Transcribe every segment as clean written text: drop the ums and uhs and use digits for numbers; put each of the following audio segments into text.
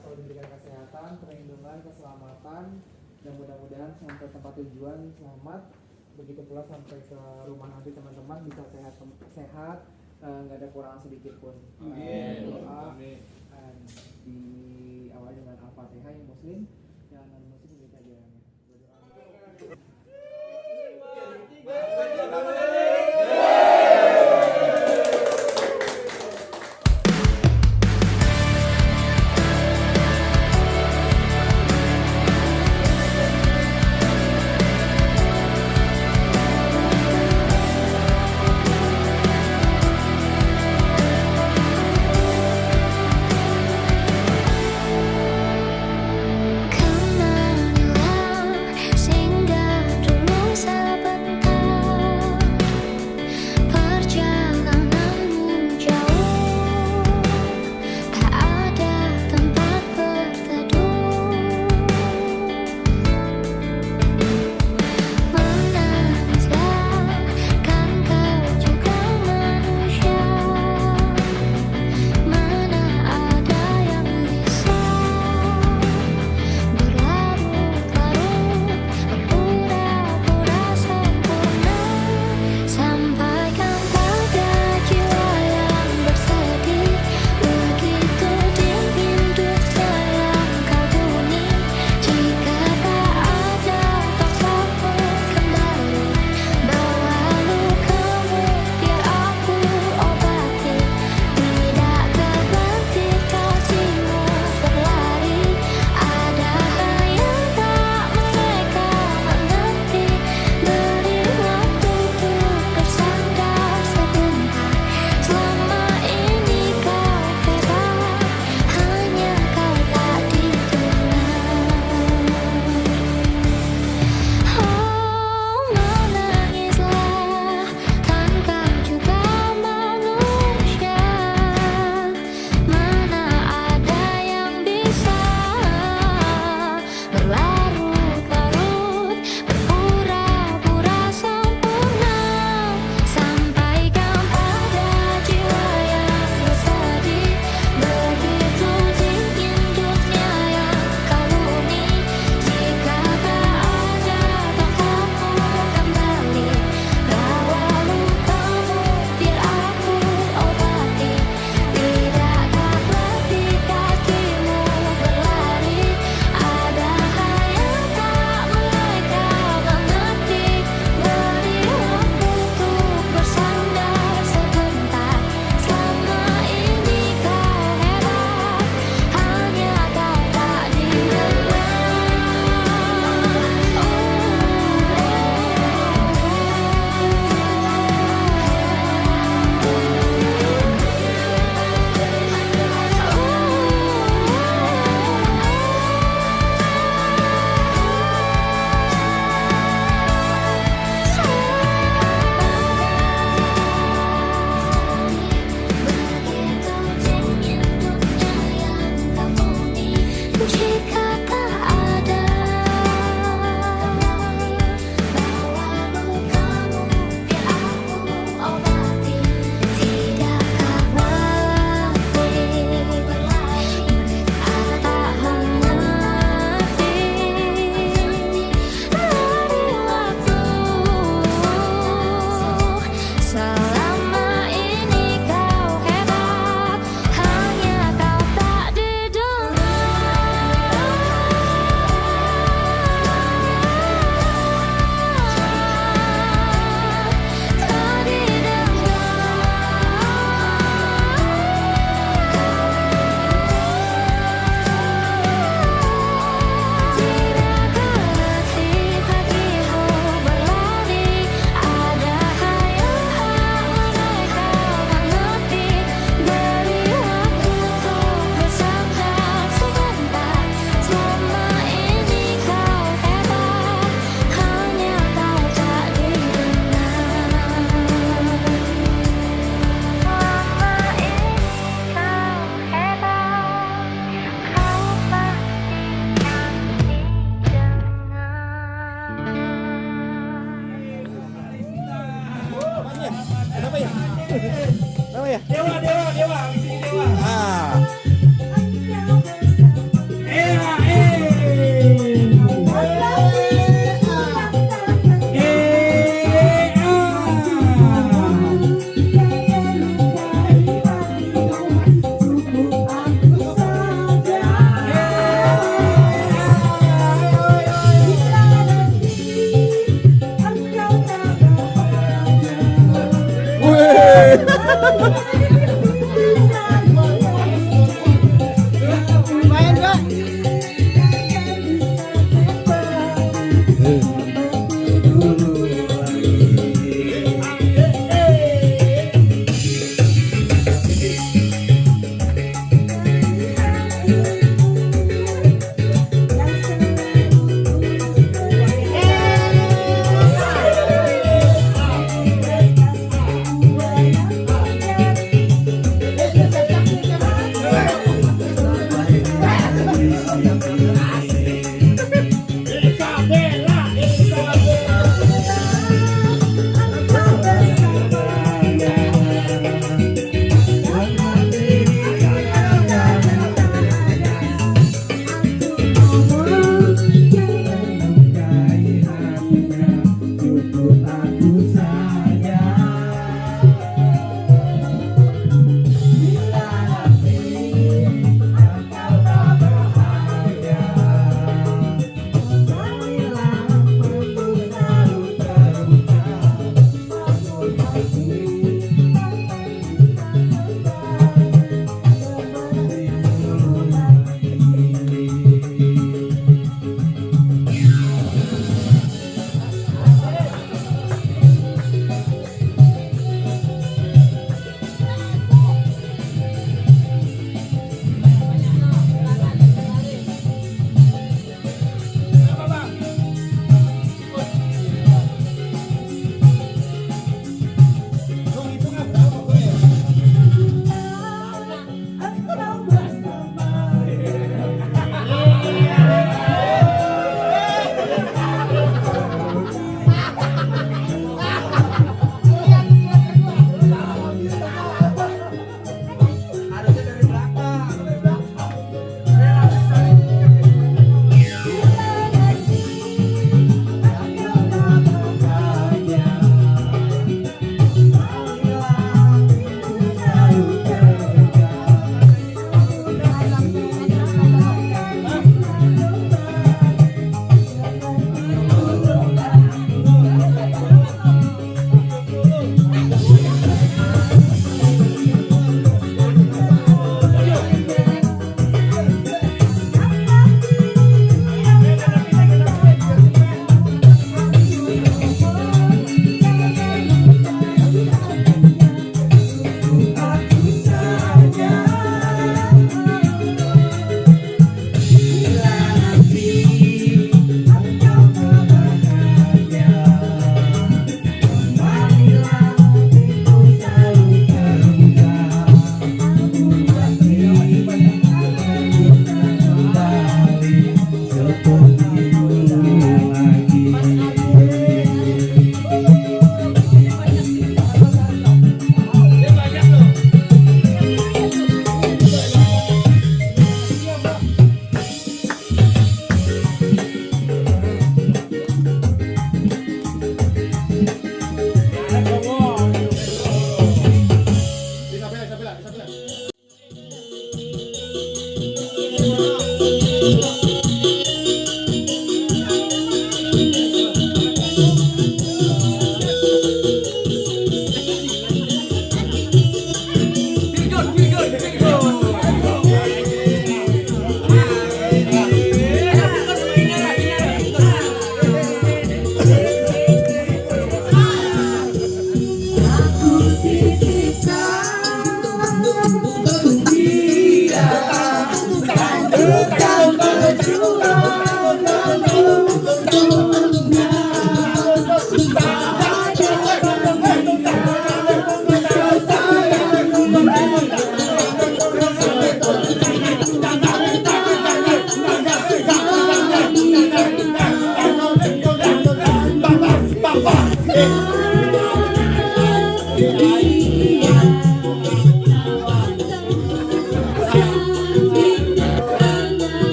selalu diberikan kesehatan, perlindungan, keselamatan, dan mudah-mudahan sampai tempat tujuan selamat. Begitu pula sampai ke rumah nanti teman-teman bisa sehat, nggak ada kurang sedikit pun. Doa diawali dengan Al-Fatihah yang Muslim, yang non Muslim kita jalannya. Come on.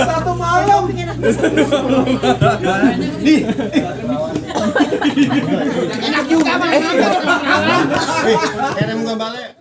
Satu malam. Nih. Enak juga Bang. Kayaknya mau balik.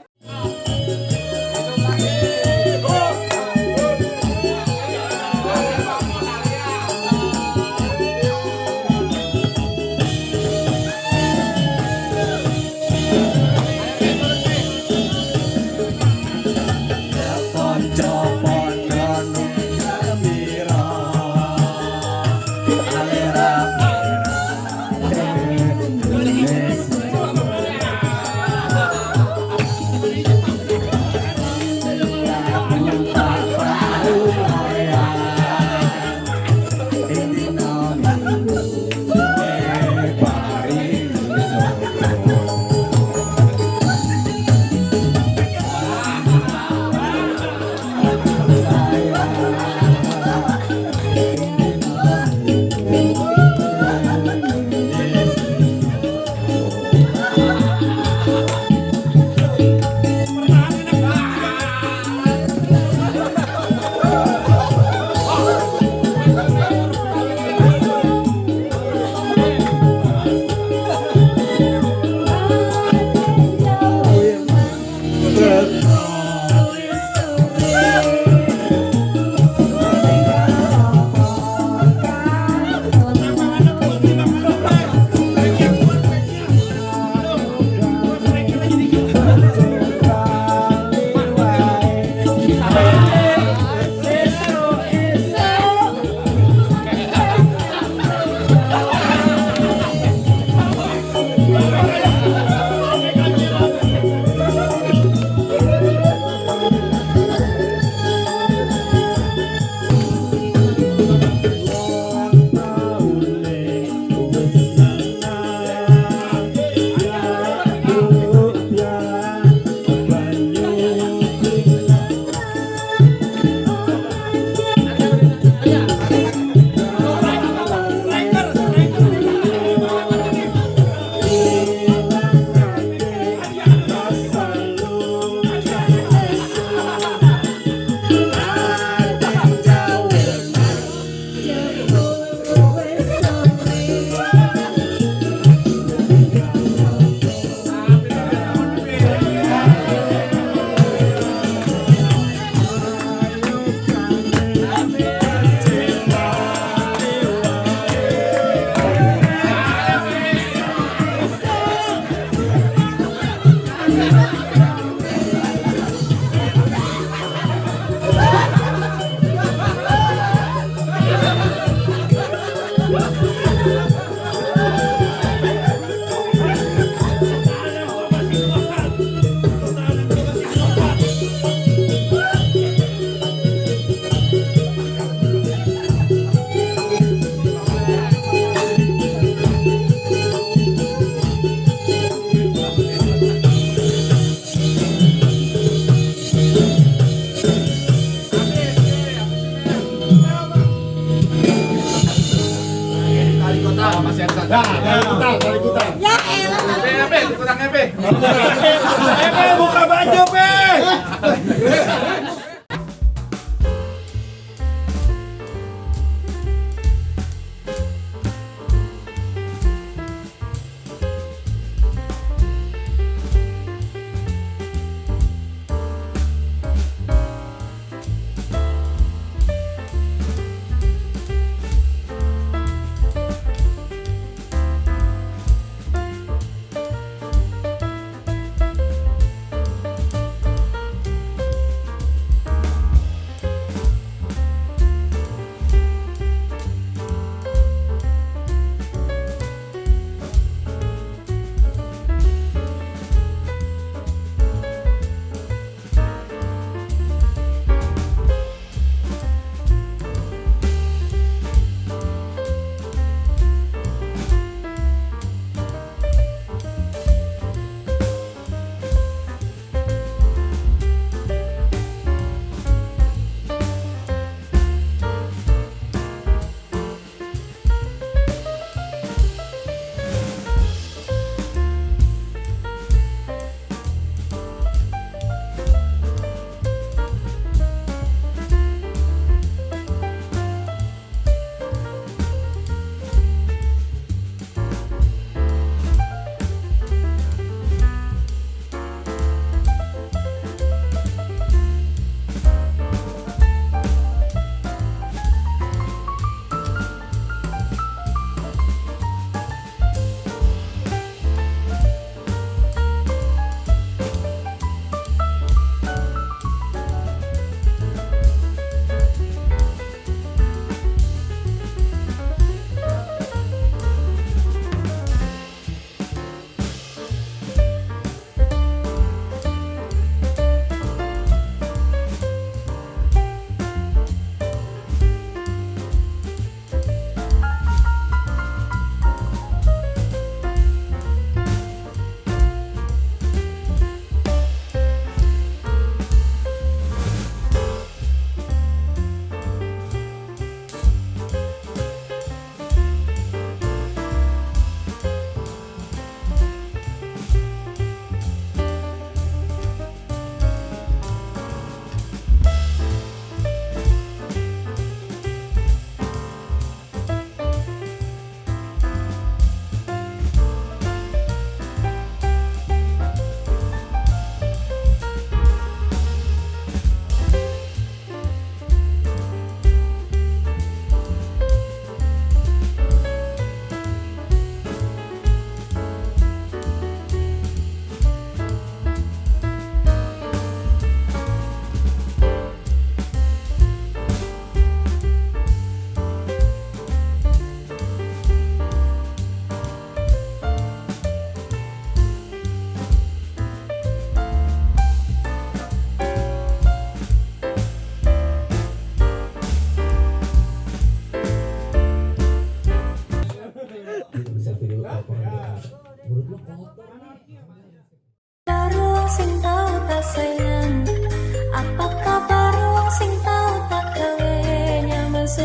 Ya elah. Ebe, kurang Ebe. Ebe, buka baju, Be.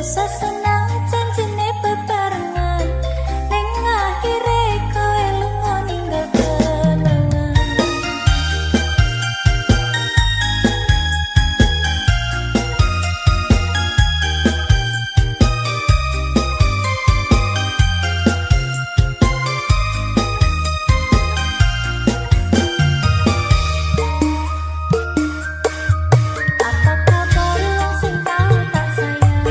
rasa senang janjine bebarengan ning akhire kowe lunga ninggal kenangan. Apa kabar wong sing tau tak sayang?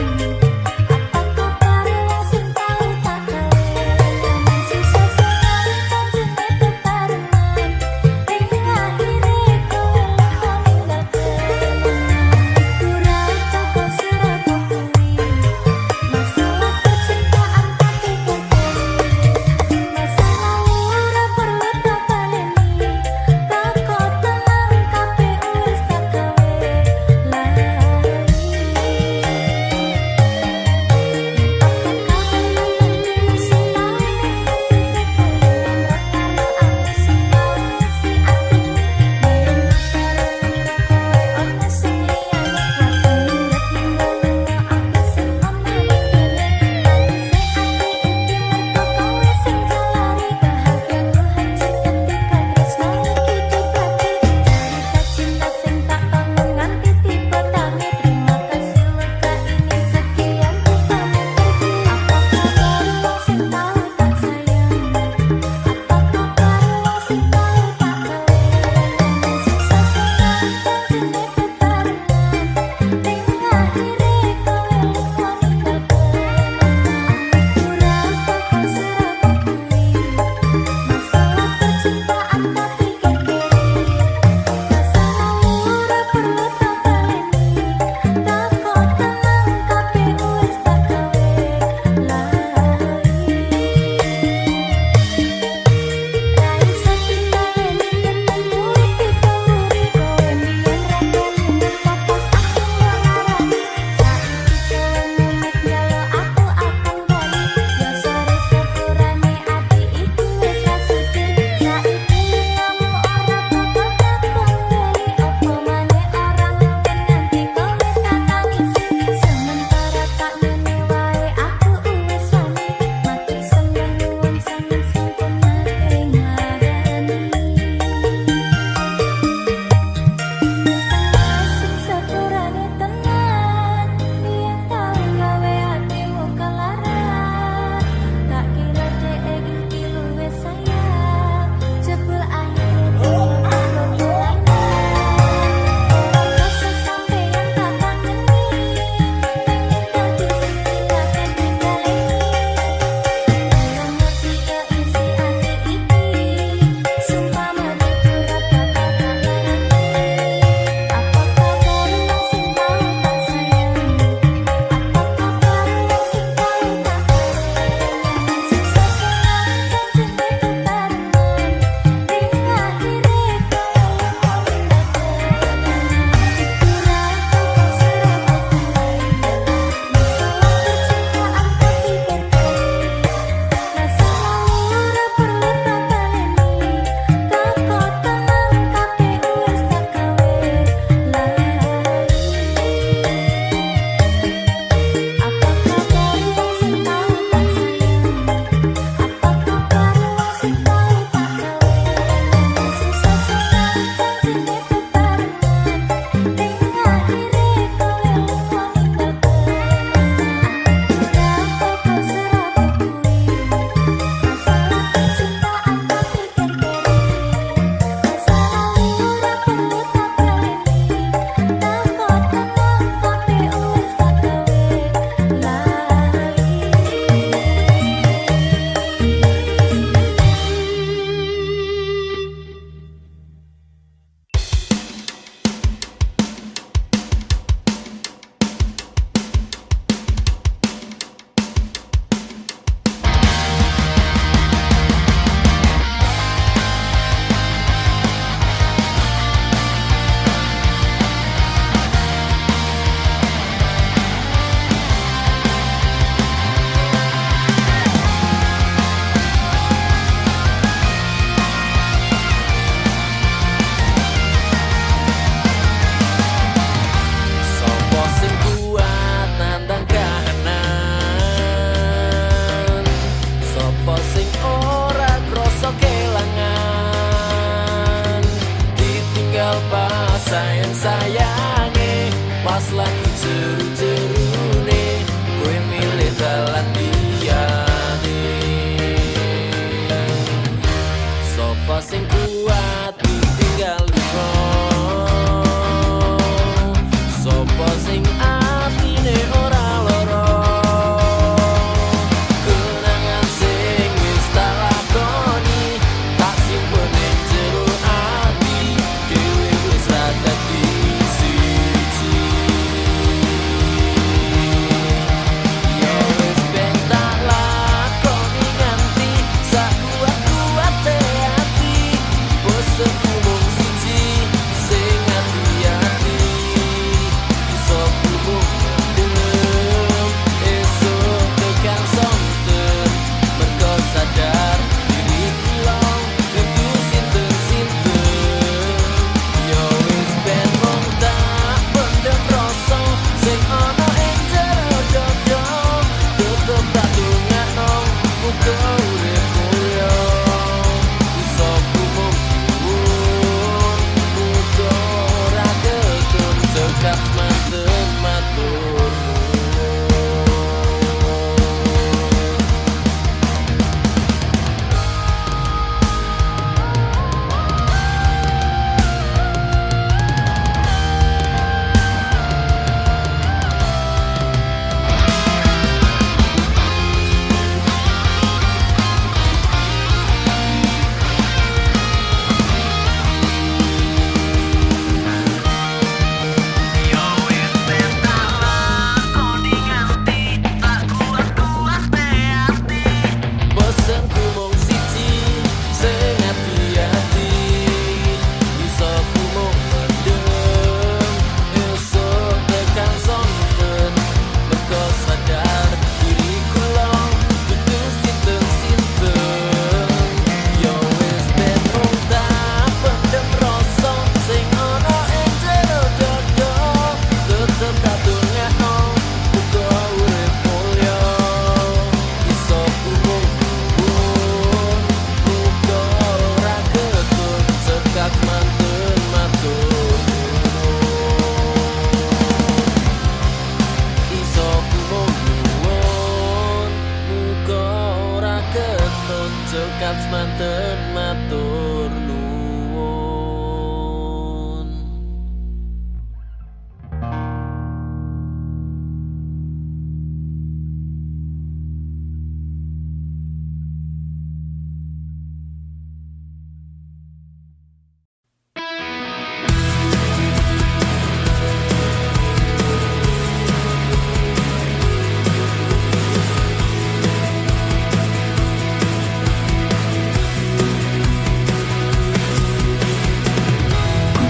cekap semanten matur nuwun.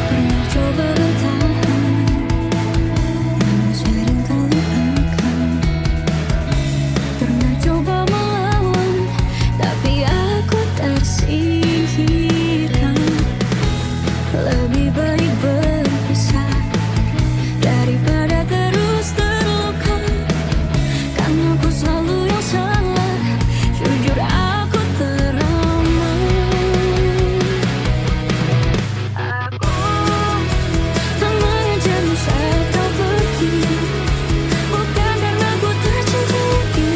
Pernah coba bertahan, namun sering kali enggan. Pernah coba melawan, tapi aku tersingkirkan. Lebih baik berpisah daripada terus terluka. Karena aku selalu yang salah, jujur aku trauma. Aku tak mengejarmu saat kau pergi, bukan karena ku tak cinta lagi,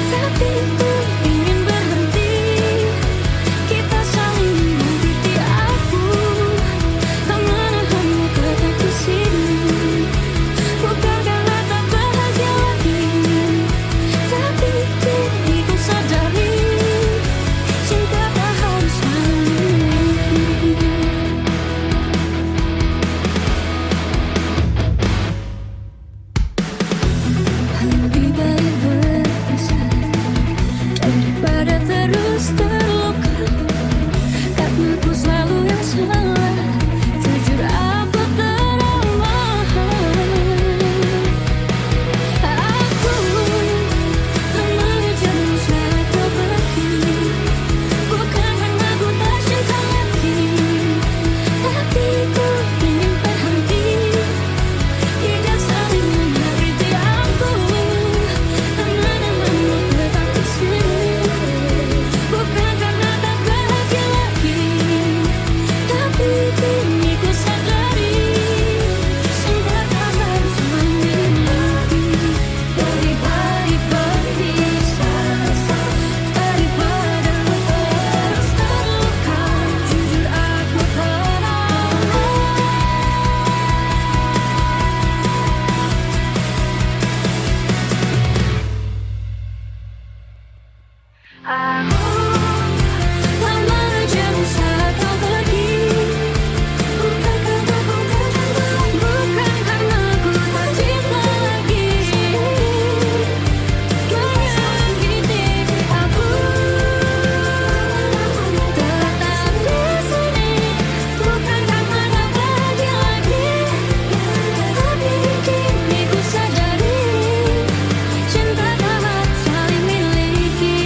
tapi ku ingin berhenti. Kita saling menyakiti. Aku tak menahanmu tetap di sini, bukan karena tak bahagia lagi, tapi kini ku sadari cinta tak harus memiliki. Lebih baik berpisah daripada terus terluka. Karena aku selalu yang salah, jujur aku trauma. Aku tak mengejarmu saat kau pergi, bukan karena ku tak cinta lagi, tapi ku ingin berhenti. Tidak saling menyakiti. Aku tak menahanmu tetap di sini, bukan karena tak bahagia lagi, tapi kini ku sadari cinta tak harus memiliki. Lebih baik berpisah daripada terus terluka. Jujur aku trauma. Aku tak mengejarmu saat kau pergi, bukan karena ku tak cinta lagi, bukan karena ku tak cinta lagi. Menyakiti aku tetap di sini, bukan karena tak bahagia lagi, tapi kini ku sadari cinta tak harus saling miliki.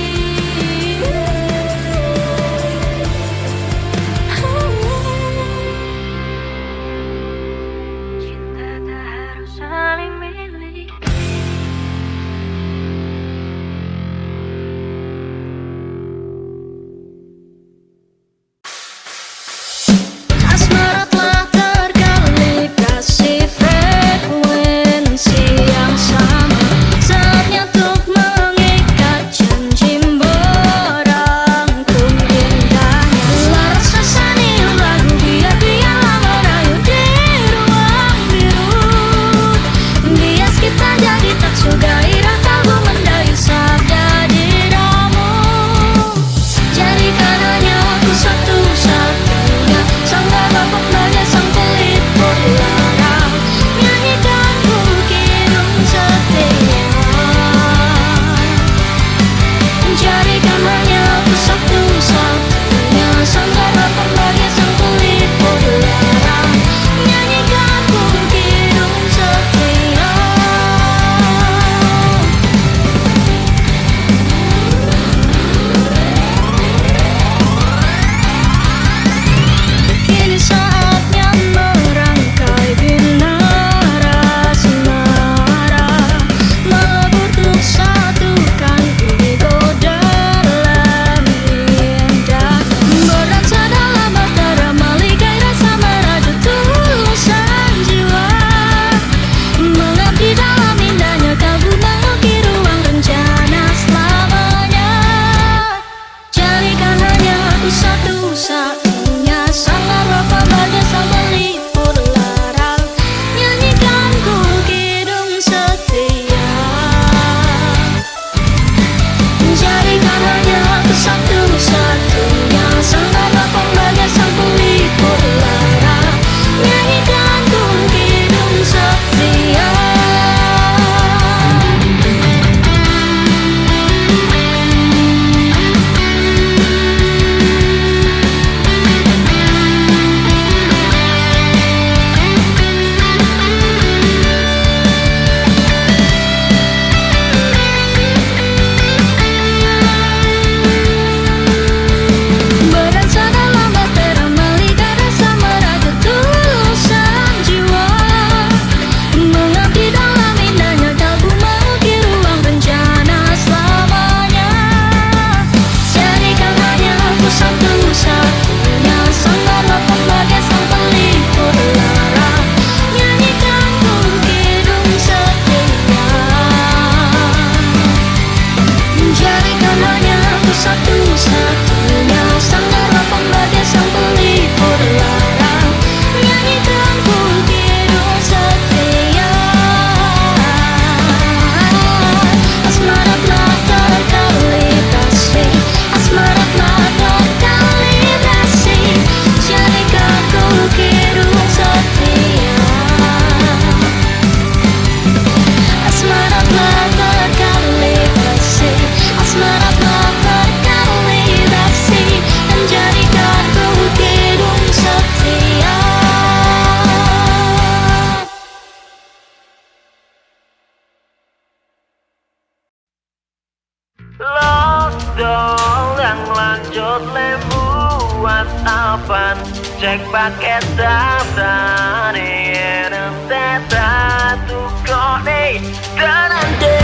dong yang lanjut buat apa? Cek paket daftar dan teta tuh kok deh dan ande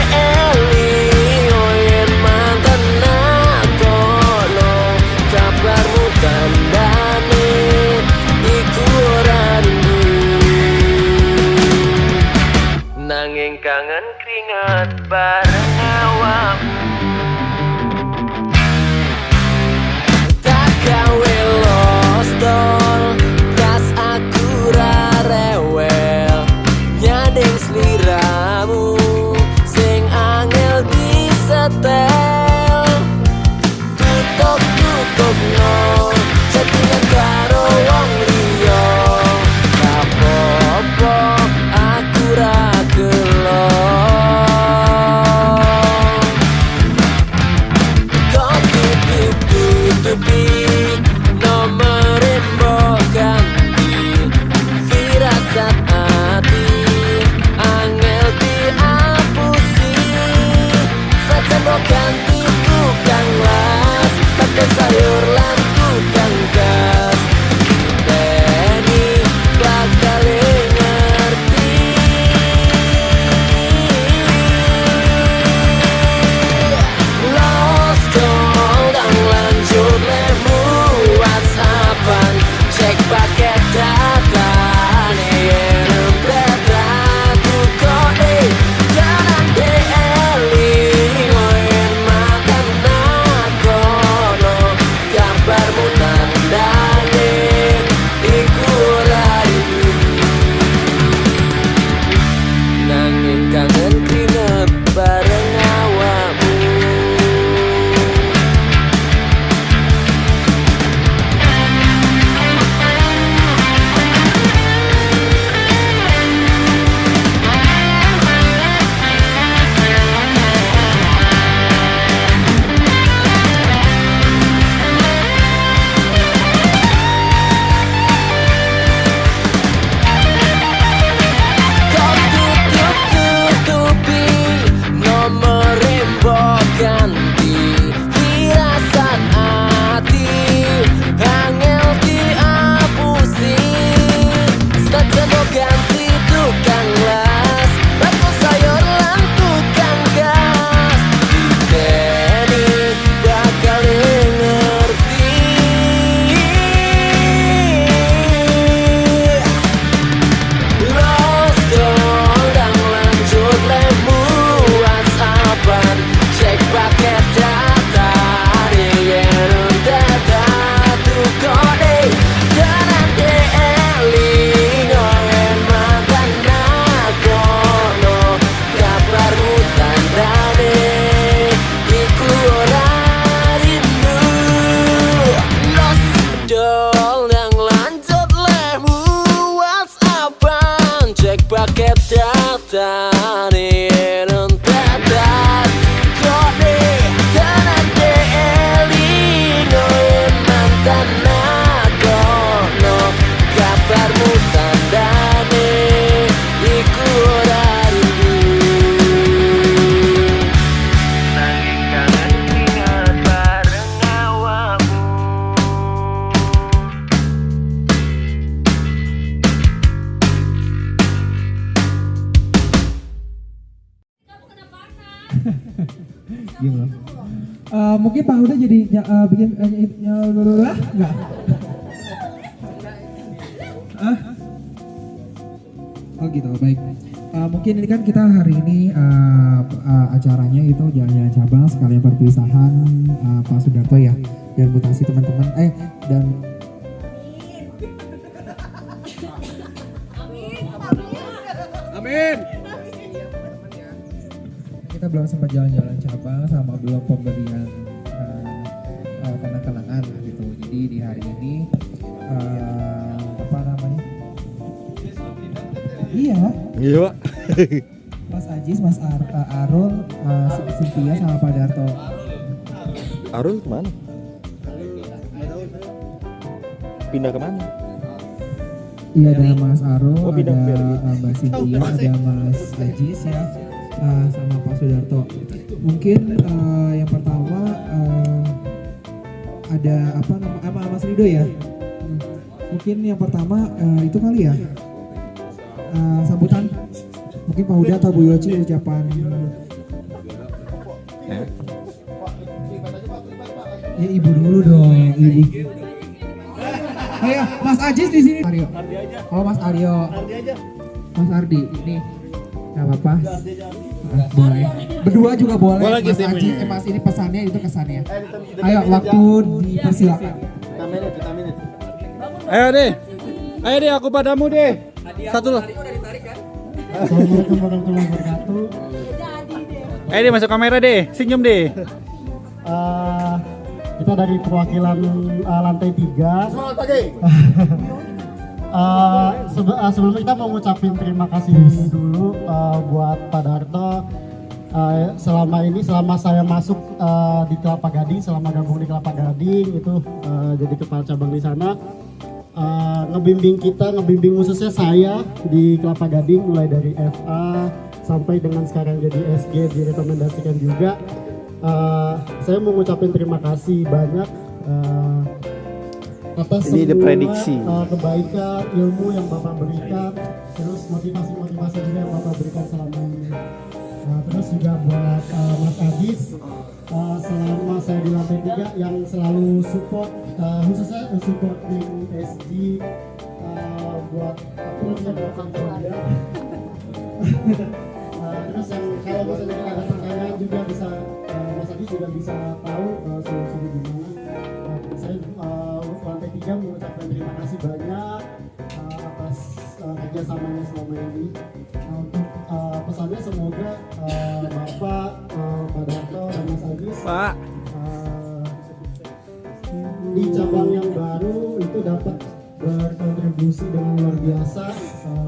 oyen mantan aku lo kabarmu tandane iku ora rindu nanging kangen keringat bareng awakmu tak gawe lostol tas aku ra rewel nyadeng sliramu sing angel disetel tutup no settingan karo wong liya apa-apa aku ra gelo kok tutupi nomor mbok ganti firasat hati angel diapusi saja ganti tukang las pakai sayur lan tukang gas Teni bakal ngerti lost dan lanjut lemu whatsappan cek paket data nih data tuh kode jangan DLI ngoyen makan nakono kabarmu tandane iku ora rindu nanging kangen keringet bareng awakmu tutupi nomor mbok ganti firasat hati angel diapusi saja mbok ganti tukang las batu sayur lan tukang gas Teni bakal ngerti lost dan lanjut lemu whatsappan cek paket data yen data tuh kode dan ande ngoyen mantan nakono kabarmu tandane iku ora rindu lost yang lanjut lemu whatsappan cek paket data nih data kode dan ande ngoyen mantan nakono kabarmu tandane iku ora rindu nanging kangen keringat bareng awakmu Gimana? Mungkin Pak Huda jadi bikin enggak? Oh gitu, baik. Mungkin ini kan kita hari ini acaranya itu jalan-jalan cabang sekalian perpisahan Pak Sudarto ya dan mutasi teman-teman dan Amin. kita belum sempat jalan-jalan cabang sama belum pemberian kenang-kenangan gitu. Jadi di hari ini apa namanya? Iya. Iya, Pak. Mas Ajis, Mas Arul, Cynthia sama Pak Darto. Arul kemana? Pindah kemana? Iya, ada Mas Arul, Oh, ada pindah ke Bali. Mbak Cynthia, ada Mas Ajis ya, sama Pak Sudarto. Mungkin yang pertama ada apa nama Mas Rido ya. Mungkin yang pertama itu kali ya. Sambutan mungkin Pak Huda atau Bu Yoci ucapan. Ya ibu dulu dong, ibu. Ayo, Mas Ajis di sini. Aryo. Oh, Mas Aryo. Mas Ardi, ini nggak apa-apa. Boleh. Berdua juga boleh. Mas Ajis, Mas ini pesannya itu kesannya. Ayo, waktu dipersilakan. Ayo deh, aku padamu deh. Satu lah. Assalamualaikum warahmatullahi wabarakatuh. Ayo deh, masuk kamera deh, senyum deh. Kita dari perwakilan lantai 3. Selamat pagi. Sebelumnya kita mau ngucapin terima kasih dulu buat Pak Darto. Selama saya masuk di Kelapa Gading, selama gabung di Kelapa Gading itu jadi kepala cabang di sana, ngebimbing khususnya saya di Kelapa Gading mulai dari FA sampai dengan sekarang jadi SG, direkomendasikan juga. Saya mau ngucapin terima kasih banyak atas semua kebaikan, ilmu yang Bapak berikan, terus motivasi juga yang Bapak berikan selama ini. Terus juga buat Mas Adis, selama saya di lantai 3 yang selalu support, khususnya support tim SG, buat aku buat kantornya. Terus yang kalau misalnya kita ada pertanyaan juga bisa Mas Adis juga bisa tahu solusinya gimana. Saya lantai 3 mengucapkan terima kasih banyak atas kerjasamanya selama ini. Untuk pesannya semoga Bapak, Pak Darto dan Mas Adis di cabang yang baru itu dapat berkontribusi dengan luar biasa,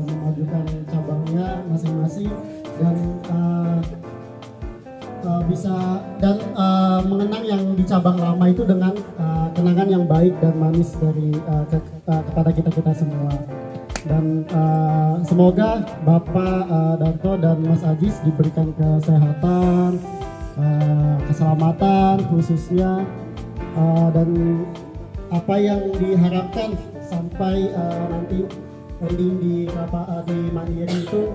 memajukan cabangnya masing-masing dan mengenang yang di cabang lama itu dengan kenangan yang baik dan manis dari kepada kita semua. Dan semoga Bapak Darto dan Mas Ajis diberikan kesehatan, keselamatan khususnya, dan apa yang diharapkan sampai nanti ending di Mandiri itu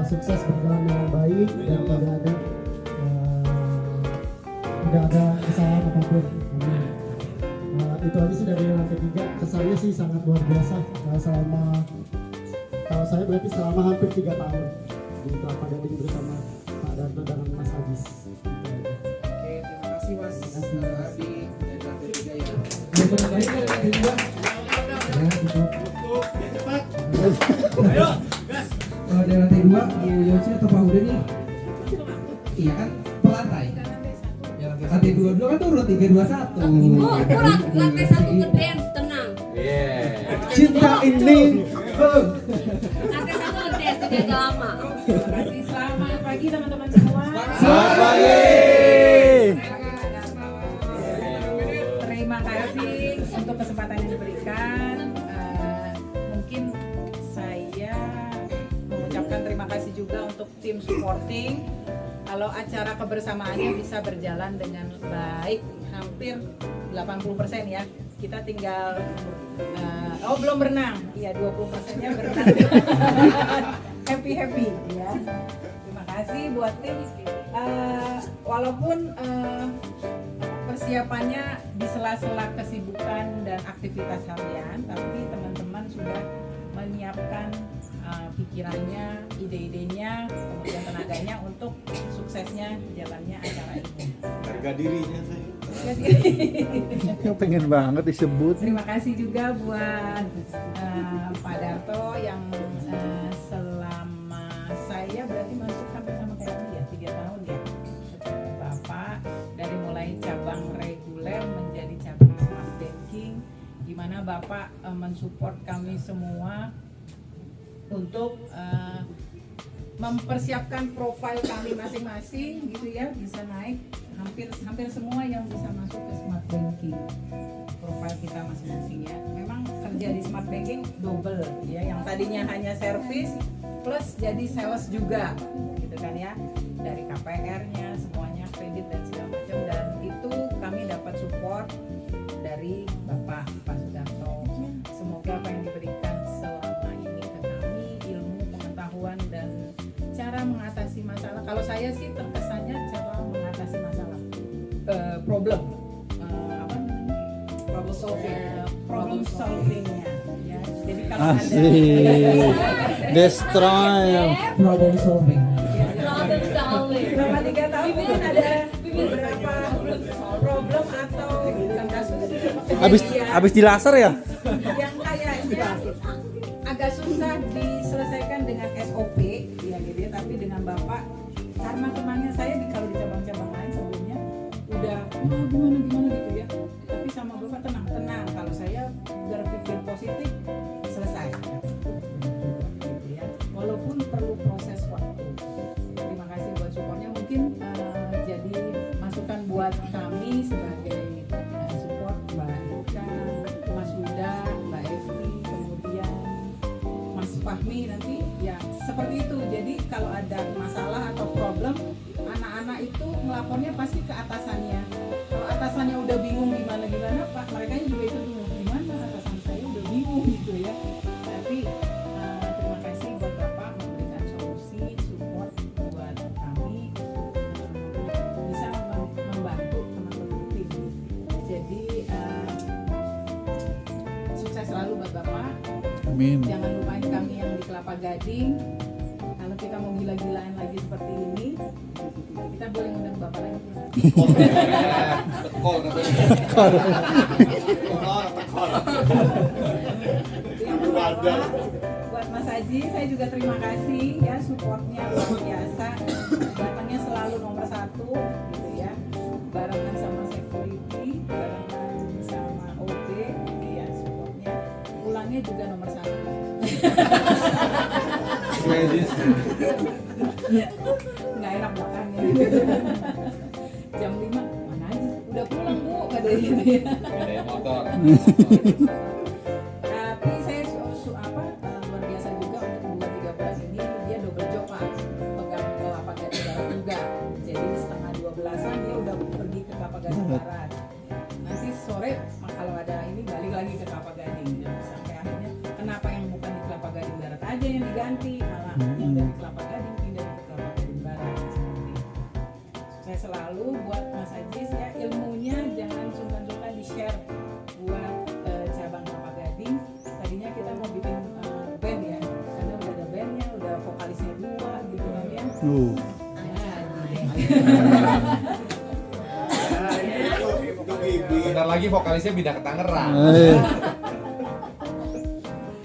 sukses berjalan dengan baik dan tidak ada kesalahan apapun. Itu aja sih dari lantai 3. Kesannya sih sangat luar biasa kalau saya berarti selama hampir 3 tahun di Kelapa Gading bersama Pak Darto dan Mas Ajis. Oke, terima kasih Mas Ardi dari lantai 3 ya. Dari lantai 2. Ya, cukup. Cepat. Ayo, gas. Dari lantai 2, Bu Yoci atau Pak Huda nih? Iya kan, pelantai. Lantai 2 kan turun 3, 2, 1. Kurang, lantai 1 ngedance, tenang. Cinta ini. Lantai 1 ngedance, tidak lama. Selamat pagi teman-teman semua. Selamat pagi. Terima kasih untuk kesempatan yang diberikan. Mungkin saya mengucapkan terima kasih juga untuk tim supporting. Kalau acara kebersamaannya bisa berjalan dengan baik, hampir 80% ya. Kita tinggal, belum berenang, iya 20%-nya berenang. Happy ya. Terima kasih buat tim. Walaupun persiapannya di sela-sela kesibukan dan aktivitas harian, tapi teman-teman sudah menyiapkan pikirannya, ide-idenya, kemudian tenaganya untuk suksesnya jalannya acara ini. Harga dirinya saya. Pengen banget disebut. Terima kasih juga buat Pak Darto yang selama saya berarti masuk hampir sama kayak dia 3 tahun ya. Bapak dari mulai cabang reguler menjadi cabang smart banking, di mana Bapak mensupport kami semua untuk mempersiapkan profil kami masing-masing gitu ya, bisa naik hampir semua yang bisa masuk ke smart banking profil kita masing-masing ya. Memang kerja di smart banking double ya, yang tadinya hanya service plus jadi sales juga gitu kan ya, dari KPR-nya semuanya kredit dan segala macam, dan itu kami dapat support problem solvingnya ya. Jadi kalau ada Asik. Destroy. Problem solving. selama 3 tahun mungkin ada beberapa problem atau kasus Abis di laser ya? yang kayaknya agak susah diselesaikan dengan SOP ya gitu ya, tapi dengan Bapak karena temannya saya kalau di cabang-cabang lain sebelumnya udah gimana gitu ya, tapi sama Bapak tenang kalau saya berpikir positif selesai gitu ya, walaupun perlu proses waktu. Terima kasih buat supportnya, mungkin jadi masukan buat kami sebagai support Mbak Ika, Mas Huda, Mbak Evi, kemudian Mas Fahmi nanti ya seperti itu. Jadi kalau ada masalah atau problem, anak-anak itu melapornya pasti ke atasannya. Kalau atasannya udah bingung gimana Pak, mereka juga itu bingung gimana atasan saya udah bingung gitu ya. Tapi terima kasih buat Bapak memberikan solusi, support buat kami bisa membantu teman-teman tim. Jadi sukses selalu buat Bapak. Amin. Jangan lupain kami yang di Kelapa Gading. Kalau kita mau gila-gilaan lagi seperti ini, kita boleh ngundang Bapak lagi. Tekol katanya. Buat Mas Haji, saya juga terima kasih ya, supportnya luar biasa. Datangnya selalu nomor 1 gitu ya. Barengan sama security, barengan sama OB, ya supportnya. Pulangnya juga nomor 1. Nggak enak belakangnya. Jam 5 mana aja? Udah pulang Bu, kata dia. Ada yang motor. Tapi saya luar biasa juga untuk 2-3 bulan ini dia double job Pak, pegang Kelapa Gading Barat juga. Jadi setengah 12-an dia udah pergi ke Kelapa Gading Barat. Nanti sore kalau ada ini balik lagi ke Kelapa Gading. Sampai akhirnya kenapa yang bukan di Kelapa Gading Barat aja yang diganti, malah yang dari Kelapa Gading pindah ke Kelapa Gading Barat. Seperti itu. Saya selalu buat Mas Ajis ya, ilmunya jangan sungkan-sungkan di-share buat cabang Kelapa Gading. Tadinya kita mau bikin band ya, karena udah ada bandnya, udah vokalisnya 2 gitu kan ya. Bentar lagi vokalisnya pindah ke Tangerang.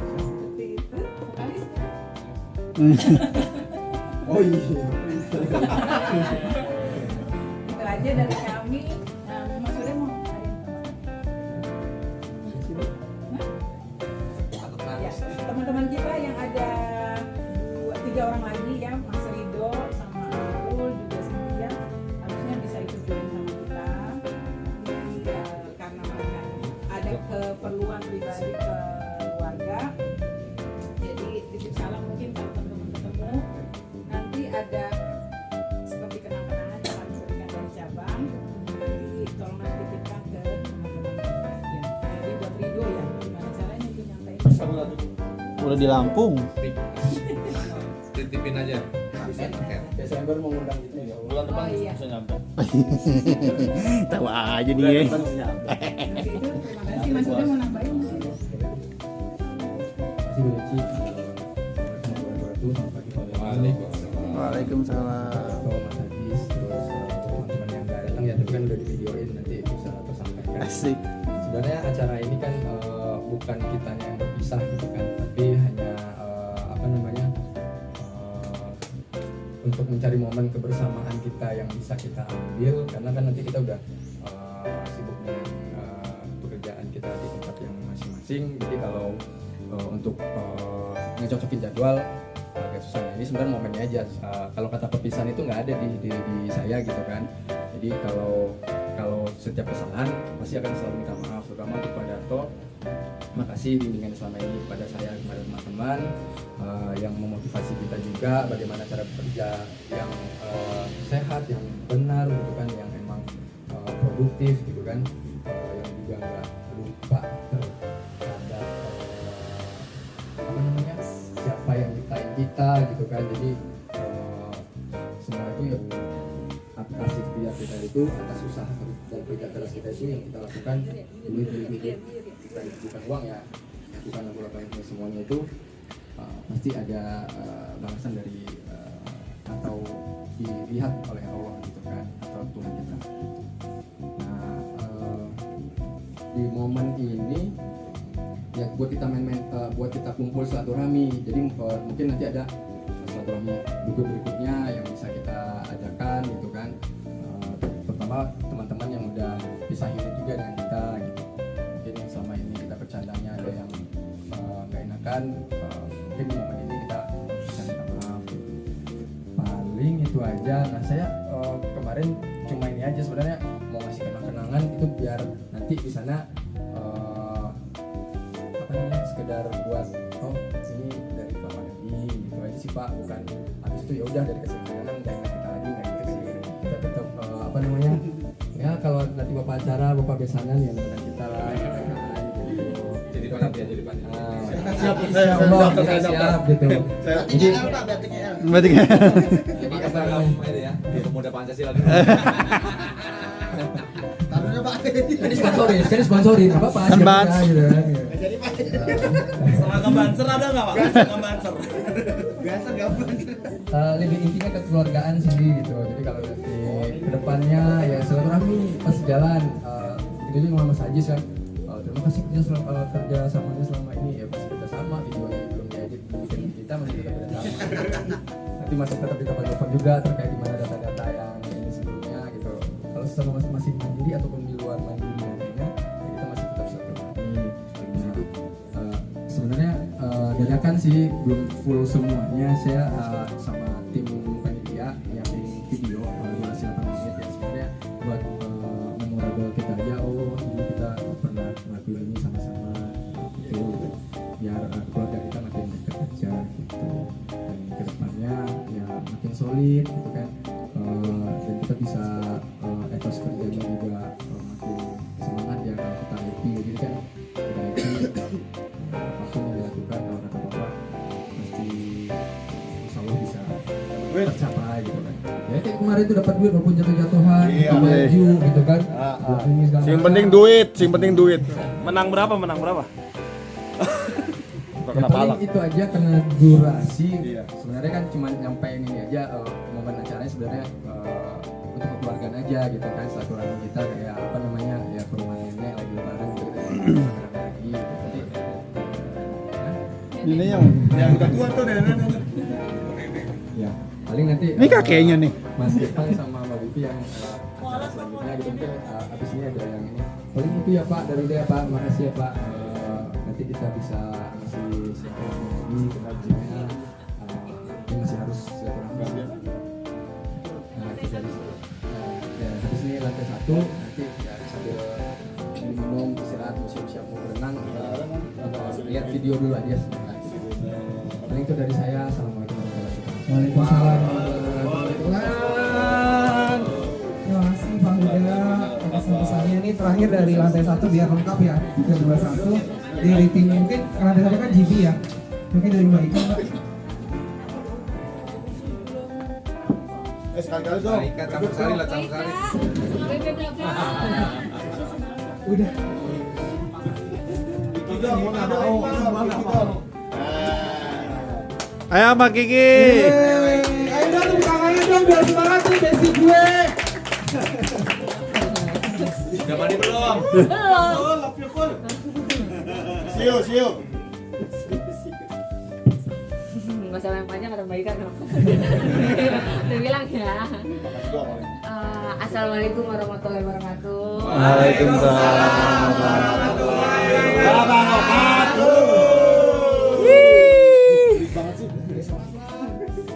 Seperti itu, vokalis. Oh iya. Itu aja dari kami. Mas Surya mau ada yang tambah? Ya, teman-teman kita yang ada 3 orang lagi ya, Mas Rido sama Arul juga Cynthia, harusnya bisa ikut join sama kita. Jadi, karena mereka ada keperluan pribadi ke keluarga, jadi titip salam mungkin kalau teman-teman ketemu nanti ada seperti kenang-kenangan yang harus diberikan dari cabang, nanti tolong titipkan ke teman-teman kita ya. Jadi buat Rido ya, gimana caranya itu nyampein? Udah di Lampung. Titipin aja. Desember mengundang gitu ya. Bulan depan Oh, iya. bisa nyampe. Tahu aja nih. Bulan depan bisa nyampe. Nanti itu terima kasih. Mas Uda mau nambahin mungkin? Terima kasih Bu Deci. Assalamualaikum warahmatullahi wabarakatuh. Waalaikumsalam. Waalaikumsalam. Kalau Mas Hadis, terus teman-teman yang nggak datang ya, tapi kan udah di videoin, nanti bisa atau sampaikan. Asik. Sebenarnya acara ini kan bukan kitanya yang berpisah gitu kan, tapi hanya apa namanya untuk mencari momen kebersamaan kita yang bisa kita ambil, karena kan nanti kita udah sibuk dengan pekerjaan kita di tempat yang masing-masing. Jadi kalau untuk ngecocokin jadwal agak susah. Nah, ini sebenarnya momennya aja. Kalau kata perpisahan itu nggak ada di saya gitu kan. Jadi kalau setiap kesalahan pasti akan selalu minta maaf, terutama untuk Pak Darto. Makasih bimbingan selama ini kepada saya, kepada teman-teman yang memotivasi kita juga bagaimana cara bekerja yang sehat, yang benar gitu kan, yang emang produktif gitu kan, yang juga nggak lupa terhadap apa namanya, siapa yang nyiptain kita gitu kan. Jadi semua itu ya kasih kerja kita itu, atas usaha dan kerja keras kita itu yang kita lakukan, duit bukan uang ya, bukan apa-apa semuanya itu pasti ada balasan dari atau dilihat oleh Allah gitu kan, atau Tuhan kita. Nah di momen ini ya buat kita buat kita kumpul silaturahmi. Jadi mungkin nanti ada silaturahmi berikutnya yang bisa kita adakan gitu kan. Pertama teman-teman yang udah bisa hidup juga dengan kita gitu. Mungkin yang selama ini kita bercandanya ada yang nggak enakan, mungkin di momen ini kita bisa minta maaf gitu. Paling itu aja. Nah saya kemarin cuma ini aja sebenarnya mau ngasih kenang-kenangan itu biar nanti di sana sekedar buat ini dari Bapak Nabi gitu aja sih Pak, bukan habis itu ya udah dari kesenangan nggak ingat kita lagi, nggak gitu sih. Kita tetap ya kalau nanti Bapak acara Bapak besanan ya dengan kita lah gitu. Jadi Pak ya jadi Pak. Siap siap gitu. Jadi Berarti kan jadi apa namanya ya? Pemuda Pancasila. Taruhnya Pak. Kan sponsorin apa-apa Kan siap Bans. aja gitu kan. Jadi Pak. Seragam banser ada nggak Pak? Seragam banser. Biasa gabung. Lebih intinya kekeluargaan sih gitu. Jadi kalau nanti kedepannya ya silaturahmi pas jalan itu juga sama Mas Ajis kan. Terima kasih kerja samanya selama ini ya pasti kita sama, videonya belum diedit bikin kita masih tetap ada sama. Nanti masih tetap kita telepon juga terkait di mana data-data yang ini sebelumnya gitu. Kalau sesama masing-masing mandiri ataupun di luar mandiri nantinya ya kita masih tetap silaturahmi. Sebenarnya dadakan sih belum full semuanya. Saya sama tim panitia yang video durasi 8 menit ya sebenarnya buat memorable kita aja. Oh ini kita pernah ngelakuin ini sama-sama gitu biar keluarga kita makin dekat aja gitu, dan kedepannya ya makin solid gitu kan, dan kita bisa etos kerjanya juga makin semangat ya kalau kita happy. Jadi kan kita happy apapun yang dilakukan kalau kata Bapak pasti insya Allah bisa tercapai gitu kan. Ya kayak kemarin tuh dapat duit walaupun jatuh-jatuhan, baju gitu kan. Ini segala Sing macam. penting duit. Menang berapa? Ya, paling itu aja karena durasi. Sebenarnya kan cuma nyampein ini aja momen acaranya sebenarnya untuk kekeluargaan aja gitu kan, silaturahmi kita kayak apa namanya ya ke rumah nenek lagi lebaran gitu lagi gitu. ini yang udah tua tuh nenek. Ya paling nanti ini kakeknya nih. Mas Jepang sama Mbak Bibi yang acara selanjutnya gitu mungkin abis ini ada yang ini. Paling itu ya Pak dari dia Pak, makasih ya Pak. Nanti kita bisa masih silaturahmi lagi kebajikannya. Ini masih harus silaturahmi. Nah itu dari ya habis ini lantai 1 nanti ya sambil minum istirahat mau siap-siap mau berenang lihat video dulu aja sebentar. Paling itu dari saya. Assalamualaikum warahmatullahi wabarakatuh. Waalaikumsalam warahmatullahi wabarakatuh. Terima kasih Pak Huda atas pesannya. Ini terakhir dari lantai 1 biar lengkap ya. 321 dari tim mungkin lantai 1 kan GB ya. Mungkin dari Mbak Ika Mbak. Sekali-kali dong. Campur sari lah, campur sari. Udah. Kita mau mau. Ayo Mbak Kiki. Ayo dong tepuk tangannya dong biar semangat tuh besti gue. Udah mandi belum? Siu. Gak usah yang panjang kata Mbak Ika dong. Udah bilang ya. Assalamualaikum warahmatullahi wabarakatuh. Waalaikumsalam.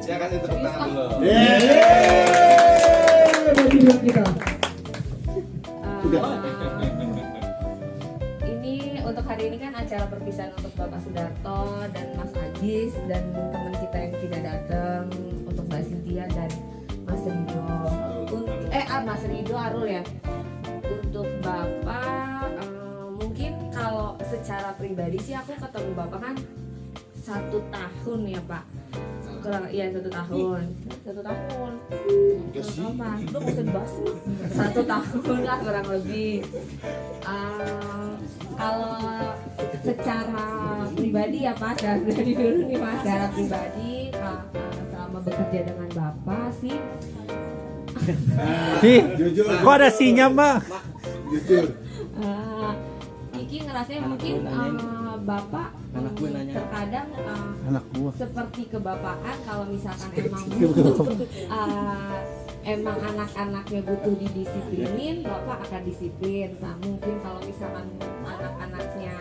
Ya kasih tepuk tangan dulu. Bagi buat kita. Ini untuk hari ini kan acara perpisahan untuk Bapak Sudarto dan Mas Ajis dan teman kita yang tidak datang, untuk Mbak Cynthia dan Mas Rido. Mas Rido Arul ya. Untuk Bapak mungkin kalau secara pribadi sih aku ketemu Bapak kan 1 tahun ya Pak. Kurang iya 1 tahun. 1 tahun. Apa? Lu nggak usah dibahas sih. 1 tahun lah kurang lebih. Kalau secara pribadi ya Pak, secara pribadi dulu nih Pak. Secara pribadi selama bekerja dengan Bapak sih. Kok ada sinyal, Mbak? Kiki ngerasanya mungkin Bapak terkadang Anak gua. seperti kebapaan kalau misalkan emang anak-anaknya butuh didisiplinin, Bapak akan disiplin. Nah mungkin kalau misalkan anak-anaknya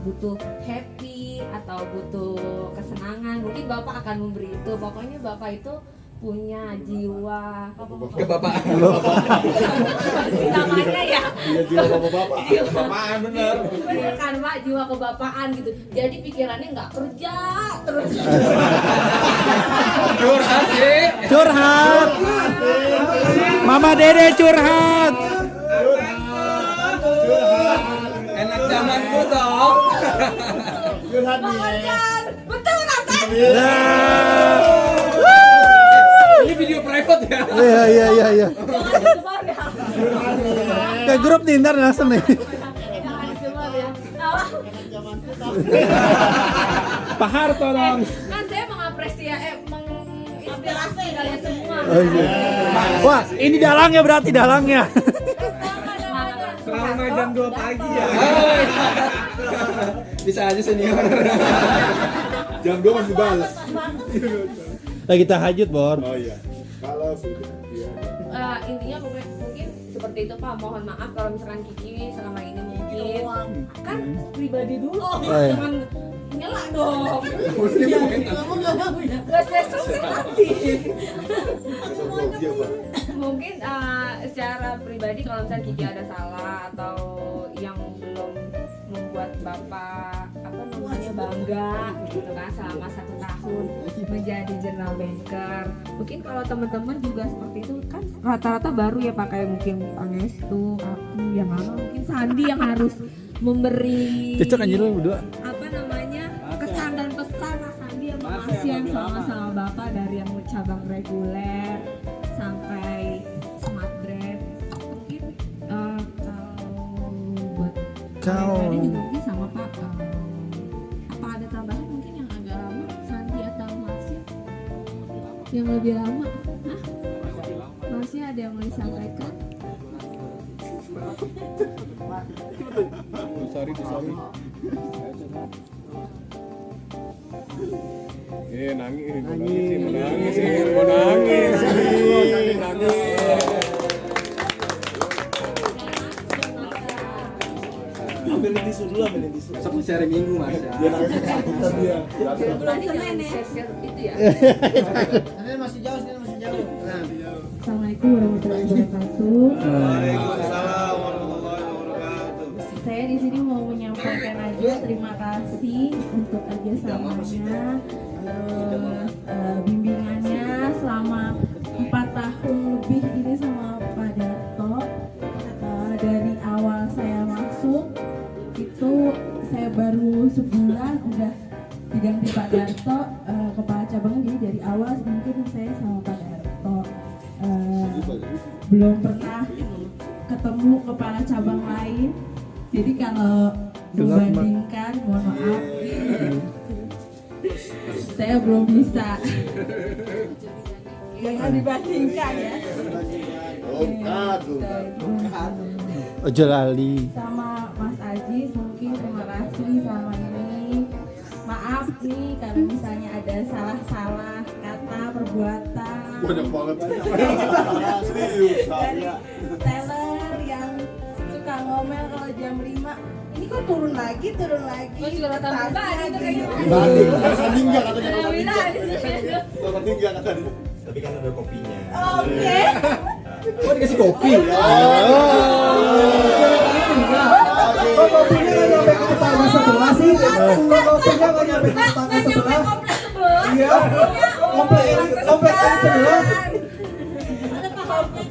butuh happy atau butuh kesenangan, mungkin Bapak akan memberi itu. Pokoknya Bapak itu punya jiwa Kebapaan. namanya ya Jiwa bapak-bapak. Bapaan bener. bener kan Pak, jiwa kebapaan gitu. Jadi pikirannya nggak kerja terus. Curhat sih. Curhat. Mama Dede curhat. Enak zamanku dong. Mengerjakan betul kan? Ini video private ya. Iya. Jangan disebar ya. Ke grup nih ntar langsung nih. Jangan disebar ya. Pak Harto dong. Kan saya menginspirasi kalian semua. Oh, iya. Wah, ini dalangnya berarti dalangnya. Selama jam 2 pagi ya. Bisa aja senior. Jam 2 masih balas. Lagi tahajud, Bor. Oh iya. Kalau sudah. Iya. Intinya mungkin seperti itu Pak. Mohon maaf kalau misalkan Kiki selama ini mungkin kan pribadi dulu, iya. jangan nyela dong. Gak selesai nanti. Mungkin secara pribadi kalau misalnya Kiki ada salah atau yang belum membuat Bapak bangga gitu kan selama 1 tahun menjadi general banker. Mungkin kalau teman-teman juga seperti itu kan rata-rata baru ya Pak, kayak mungkin Pangestu, aku, yang Mama, mungkin Sandi yang harus memberi Cocok anjir lu berdua. kesan dan pesan Mas Sandi yang makasih yang sama-sama Bapak dari yang cabang reguler sampai smart brand. Mungkin kalau buat Kau. ini juga mungkin sama Pak. Apa ada tambahan mungkin yang agak lama Sandi atau Masya? Yang lebih lama? Hah? Masya ada yang mau disampaikan? Sorry. Nangis. Ambilin tisu dulu. Besok masih hari Minggu, Mas. Bulan Senin ya? Share itu ya? Masih jauh. Assalamualaikum warahmatullahi wabarakatuh. Waalaikumsalam warahmatullahi wabarakatuh. Saya di sini mau menyampaikan aja terima kasih untuk kerjasamanya, terus bimbingannya selama 4 tahun lebih ini sama Pak Darto. Dari awal saya masuk itu saya baru sebulan udah diganti Pak Darto kepala cabang, jadi dari awal mungkin saya sama Pak Darto belum pernah ketemu kepala cabang lain. Jadi kalau membandingkan, mohon maaf, saya belum bisa. Jangan dibandingkan ya. Ojo lali. Sama Mas Ajis mungkin terima kasih selama ini. Maaf nih kalau misalnya ada salah-salah kata, perbuatan. Banyak banget. Dari teller yang suka ngomel kalau jam 5 ini kok turun lagi. Oh juga rata pribadi itu kayaknya. Sandi enggak katanya. Pribadi. Tapi kan ada kopinya. Oke. Oh, dikasih kopi. Kok kopinya nggak nyampe ke tetangga sebelah sih? Kok kopinya nggak nyampe ke tetangga sebelah? Iya, komplek sebelah.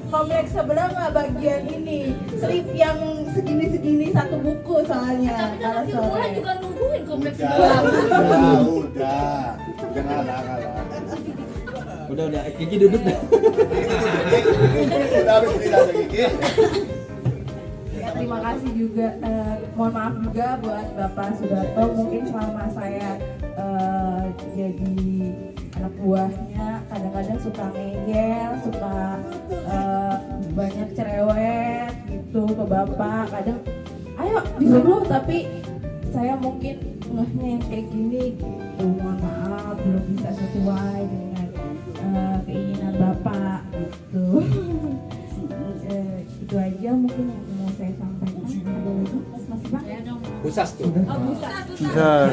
Kompleks sebelah nggak bagian ini, slip yang segini satu buku soalnya. Tapi kan nanti mulai juga nungguin kompleks sebelah. Udah ngalah. Udah, Kiki duduk dah. Udah habis cerita Kiki. Ya, terima kasih juga, mohon maaf juga buat Bapak Sudarto, mungkin selama saya jadi anak buahnya kadang-kadang suka ngeyel, suka banyak cerewet gitu ke Bapak, kadang ayo disuruh tapi saya mungkin ngehnya yang kayak gini gitu, mohon maaf belum bisa sesuai dengan keinginan Bapak gitu. Itu aja mungkin yang mau saya sampaikan. Ada lagi Mas Pak? Usas tuh. Bisa.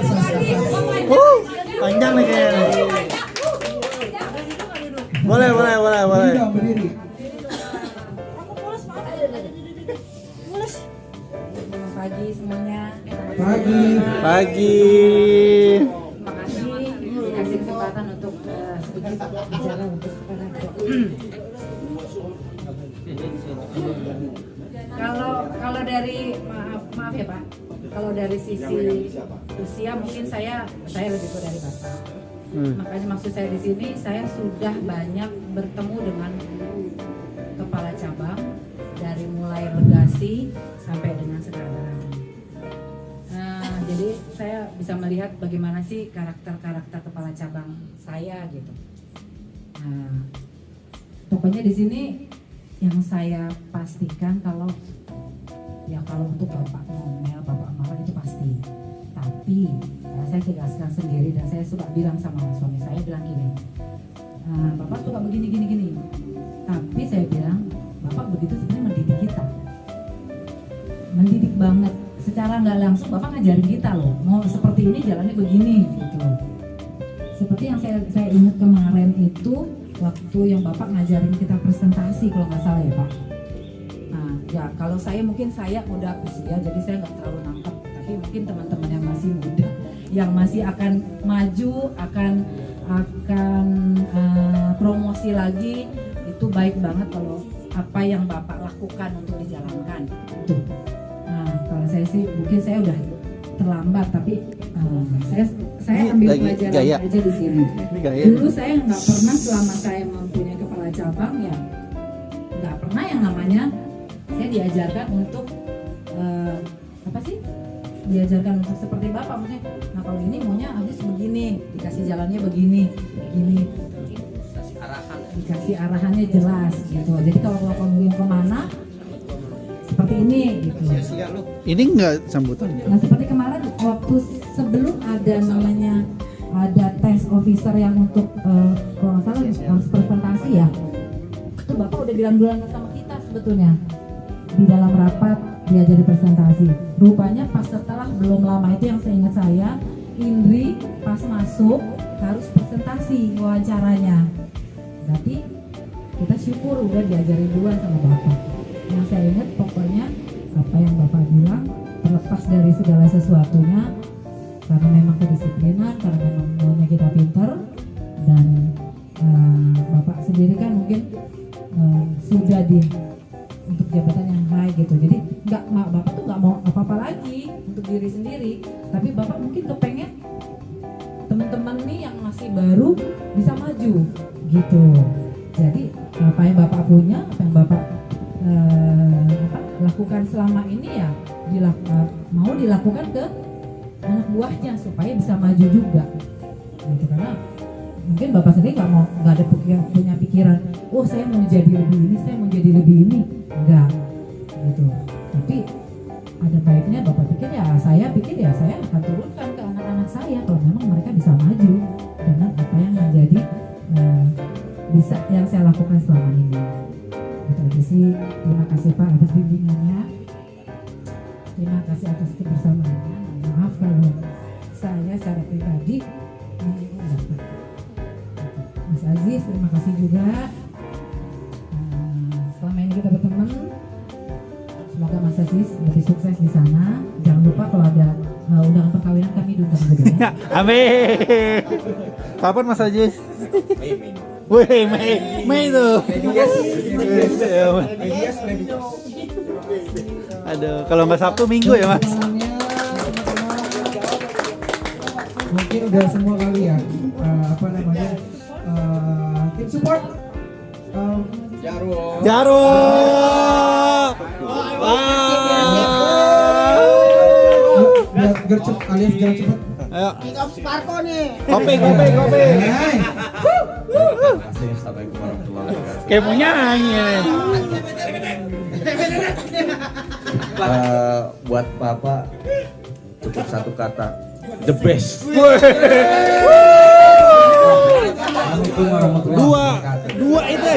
Panjang nih kayaknya. Boleh. Selamat pagi semuanya. Pagi. Terima kasih dikasih kesempatan untuk sedikit bicara untuk sekarang. Kalau dari maaf ya Pak, kalau dari sisi usia mungkin saya lebih tua dari Bapak. Makanya maksud saya di sini saya sudah banyak bertemu dengan kepala cabang dari mulai legasi sampai dengan sekarang. Jadi saya bisa melihat bagaimana sih karakter kepala cabang saya gitu. Pokoknya di sini yang saya pastikan kalau untuk Bapak ngomel, Bapak marah itu pasti. Tapi saya tegaskan sendiri dan saya suka bilang sama suami saya bilang gini, Bapak suka begini. Tapi saya bilang Bapak begitu sebenarnya mendidik kita, mendidik banget. Secara nggak langsung Bapak ngajarin kita loh, mau seperti ini jalannya begini gitu. Seperti yang saya ingat kemarin itu waktu yang Bapak ngajarin kita presentasi kalau nggak salah ya Pak. Ya kalau saya mungkin saya udah usia jadi saya nggak terlalu nangkep, tapi mungkin teman-teman yang masih muda yang masih akan maju akan promosi lagi itu baik banget kalau apa yang Bapak lakukan untuk dijalankan itu. Kalau saya sih mungkin saya udah terlambat tapi saya ambil pelajaran aja di sini. Dulu saya nggak pernah selama saya mempunyai kepala cabang ya nggak pernah yang namanya saya diajarkan untuk diajarkan untuk seperti Bapak maksudnya. Nah kalau ini maunya habis begini, dikasih jalannya begini, dikasih arahannya jelas gitu. Jadi kalau kamu kemana seperti ini gitu. Ini enggak sambutan. Nah seperti kemarin waktu sebelum ada tes officer yang untuk kalau nggak salah harus presentasi ya, itu Bapak udah bilang sama kita sebetulnya di dalam rapat diajari presentasi. Rupanya pas setelah belum lama itu yang seingat saya Indri pas masuk harus presentasi wawancaranya. Berarti kita syukur udah diajari duluan sama Bapak. Yang saya ingat pokoknya apa yang Bapak bilang terlepas dari segala sesuatunya karena memang kedisiplinan, karena memang maunya kita pintar dan Bapak sendiri kan mungkin sudah untuk jabatan yang high gitu. Jadi Bapak tuh nggak mau apa-apa lagi untuk diri sendiri, tapi Bapak mungkin kepengen teman-teman nih yang masih baru bisa maju gitu. Jadi apa yang Bapak punya, apa yang Bapak lakukan selama ini ya mau dilakukan ke anak buahnya supaya bisa maju juga gitu. Karena mungkin Bapak sendiri nggak ada punya pikiran saya mau jadi lebih ini, saya mau jadi lebih ini, enggak gitu. Tapi ada baiknya Bapak pikir saya akan turunkan ke anak-anak saya kalau memang mereka bisa maju dengan apa yang menjadi bisa yang saya lakukan selama ini. Itu aja sih. Terima kasih Pak atas bimbingannya. Terima kasih atas kebersamaannya. Maaf kalau saya secara pribadi Mas Aziz, terima kasih juga. Selama ini kita berteman. Semoga Mas Aziz lebih sukses di sana. Jangan lupa kalau ada undangan perkawinan kami diundang juga. Amin. Kapan Mas Aziz? Wih, Mei tuh. Aduh, kalau nggak Sabtu Minggu ya Mas. Mungkin udah semua kali ya Tim support. Jaro. Biar gercep alias jalan cepet. Ayo. King of Sparko nih. Kopi. Assalamualaikum warahmatullahi wabarakatuh. Kayak mau nyanyi nih. Buat Papa cukup satu kata, the best. Assalamualaikum warahmatullahi Dua wabarakatuh. itu.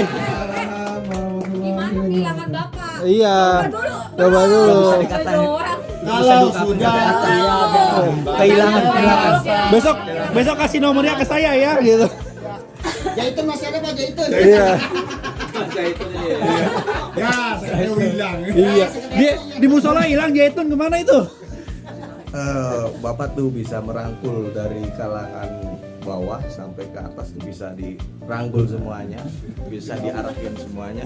Gimana kehilangan bapak? Iya. Coba dulu. Kalau sudah Kehilangan. Besok kasih nomornya ke saya ya gitu. Jaitun masih ada Pak Jaitun. Iya. ya saya bilang. Iya. Di musola hilang Jaitun kemana itu? Bapak tuh bisa merangkul dari kalangan bawah sampai ke atas tuh bisa dirangkul semuanya, bisa diarahin semuanya.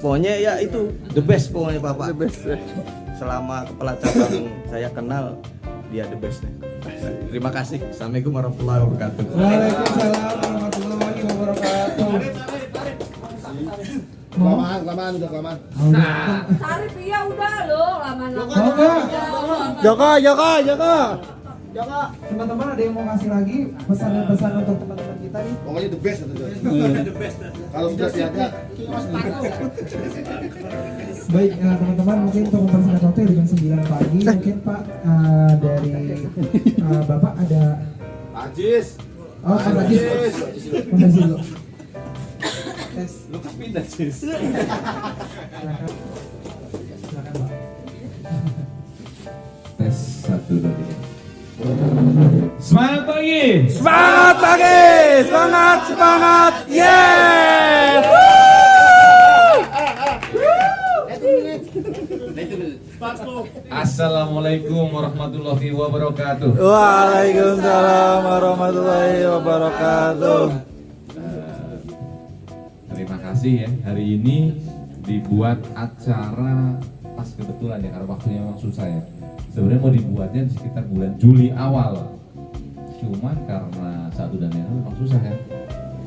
Pokoknya ya itu the best pokoknya Bapak. The best. Selama kepala cabang saya kenal dia the best. Terima kasih. Assalamualaikum warahmatullahi wabarakatuh. Waalaikumsalam warahmatullahi wabarakatuh. Kelamaan. Sarip iya udah loh, lama-lama. Joko. Teman-teman ada yang mau ngasih lagi pesan-pesan untuk teman-teman kita nih? Pokoknya the best itu. Kalau sudah siaga. Baik, teman-teman mungkin untuk mempersingkat waktu ya, jam 9 pagi mungkin Pak dari Bapak ada Ajis. Pak Ajis. Mas Ajis dulu. Tes. Lu kan pindah sih. Silakan Pak. Tes 1 2 3. Semangat pagi. Semangat. Yes. Assalamualaikum warahmatullahi wabarakatuh. Waalaikumsalam warahmatullahi wabarakatuh. Terima kasih ya, hari ini dibuat acara pas kebetulan ya, karena waktunya memang susah ya. Sebenarnya mau dibuatnya di sekitar bulan Juli awal, cuman karena satu dan lain hal memang susah ya,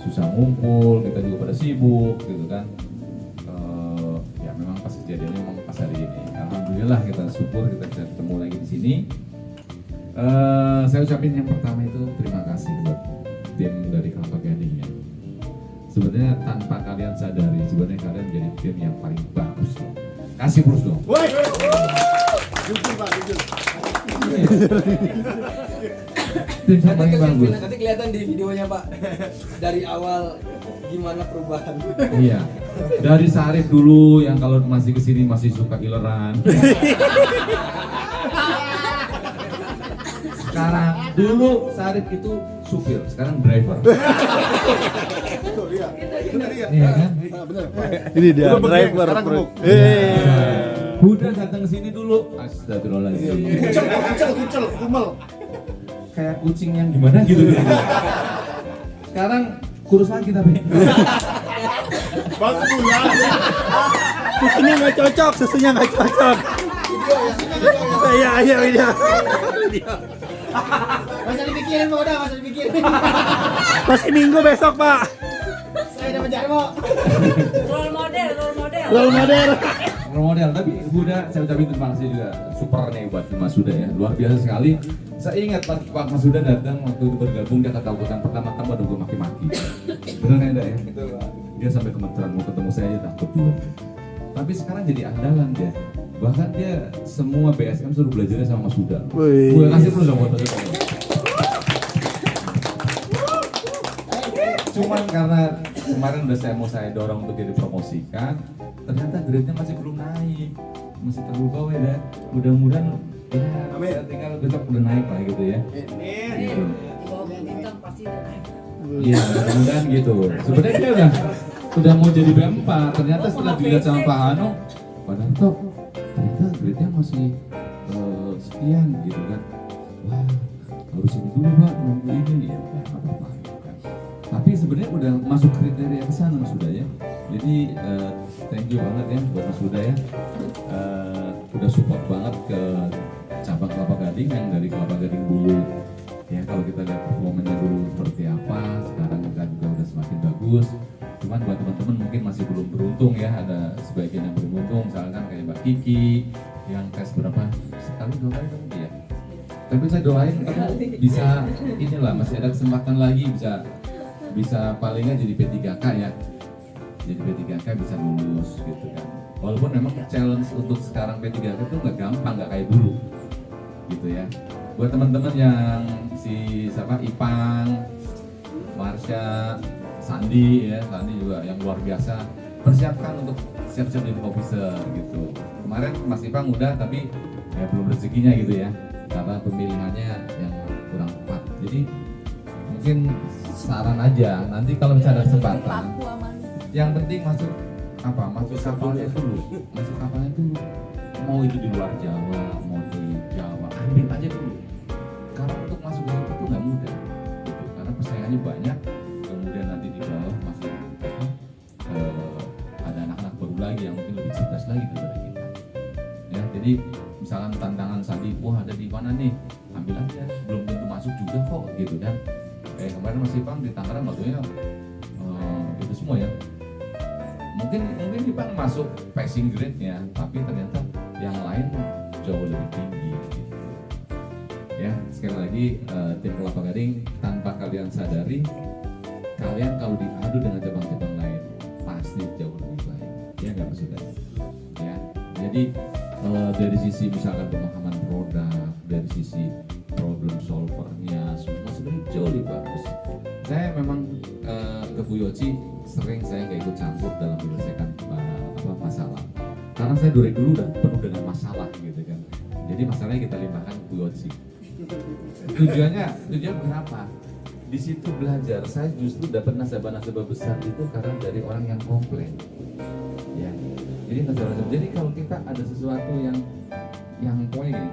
susah ngumpul, kita juga pada sibuk gitu kan. Ya memang pas kejadiannya memang pas hari ini. Alhamdulillah kita syukur kita bisa ketemu lagi di sini. Saya ucapin yang pertama itu terima kasih buat tim dari Kelapa Gading ya. Sebenarnya tanpa kalian sadari, sebenarnya kalian jadi tim yang paling bagus loh. Kasih terus dong. Jujur Pak, jujur. Tim yang paling bagus. Nanti kelihatan di videonya Pak. Dari awal gimana perubahan. Iya. Dari Sarif dulu yang kalau masih kesini masih suka ileran. Sekarang dulu Sarif itu supir, sekarang driver. Iya kan? Ini dia driver. Huda datang ke sini dulu. Astagfirullahaladzim. Kucel, kumel. Kayak kucing yang gimana gitu. Sekarang kurus lagi tapi. Bagus ya. Susunya nggak cocok. Iya video. Masa dipikirin Pak, udah masa dipikirin. Masih minggu besok Pak. Saya udah mencari Pak. Role model. Role model, tapi Huda saya ucapin terima kasih juga, super nih buat Mas Huda ya, luar biasa sekali. Saya ingat pas Pak Mas Huda datang waktu itu bergabung, dia kata urutan pertama-tama udah gue maki-maki. Bener ya, ya? Dia sampai kementerian mau ketemu saya aja takut juga. Tapi sekarang jadi andalan dia. Bahkan dia semua BSM suruh belajarnya sama Mas Huda. Gue kasih terus dong buat Mas Huda. Cuman karena kemarin udah saya dorong untuk dia dipromosikan, ternyata grade-nya masih belum naik, masih terlalu bawah ya. Mudah-mudahan ya tinggal besok udah naik lah gitu ya. Gitu. Iya, mudah-mudahan gitu. Sebenarnya dia udah mau jadi BM4, ternyata setelah dilihat sama Pak Hano, Pak Darto, ternyata grade-nya masih sekian gitu kan. Wah, harus ini dulu Pak, nunggu ini ya, nggak apa-apa. Tapi sebenarnya udah masuk kriteria ke sana Mas Huda ya. Jadi thank you banget ya buat Mas Huda ya. Udah support banget ke cabang Kelapa Gading yang dari Kelapa Gading dulu. Ya kalau kita lihat performanya dulu seperti apa, sekarang kita juga udah semakin bagus. Cuman buat teman-teman mungkin masih belum beruntung ya, ada sebagian yang belum beruntung, misalkan kayak Mbak Kiki yang tes berapa sekali 2 kali kan ya. Tapi saya doain kamu bisa inilah, masih ada kesempatan lagi bisa palingnya jadi P3K ya. Jadi P3K bisa lulus gitu kan. Walaupun memang challenge untuk sekarang P3K itu nggak gampang, nggak kayak dulu gitu ya. Buat teman-teman yang siapa Ipang, Marsha, Sandi ya, Sandi juga yang luar biasa, persiapkan untuk siap-siap jadi officer gitu. Kemarin Mas Ipang udah, tapi ya belum rezekinya gitu ya, karena pemilihannya yang kurang tepat. Jadi mungkin saran aja, nanti kalau misalnya ada kesempatan, yang penting masuk kapalnya dulu, mau itu di luar Jawa, mau di Jawa, ambil aja dulu. Karena untuk masuk ke situ tuh nggak mudah, gitu. Karena persaingannya banyak. Kemudian nanti di bawah masih ada anak-anak baru lagi yang mungkin lebih cerdas lagi daripada kita. Ya, jadi misalkan tantangan Sandi, wah ada di mana nih, ambil aja, belum tentu masuk juga kok, gitu kan. Kemarin Mas Ipang di Tangerang waktunya itu semua ya. Mungkin Ipang masuk passing grade-nya, tapi ternyata yang lain jauh lebih tinggi gitu. Ya, sekali lagi tim Kelapa Gading, tanpa kalian sadari, kalian kalau diadu dengan cabang-cabang lain pasti jauh lebih baik. Ya nggak maksudnya? Ya, jadi dari sisi misalkan pemahaman produk, dari sisi problem solvernya, semua sebenarnya jauh lebih bagus. Saya memang ke Bu Yoci sering saya nggak ikut campur dalam menyelesaikan masalah, karena saya dari dulu udah penuh dengan masalah gitu kan. Jadi masalahnya kita limpahkan ke Bu Yoci. Tujuannya kenapa? Di situ belajar. Saya justru dapat nasabah-nasabah besar itu karena dari orang yang komplain. Ya. Jadi nasabah-nasabah. Jadi kalau kita ada sesuatu yang poin gini,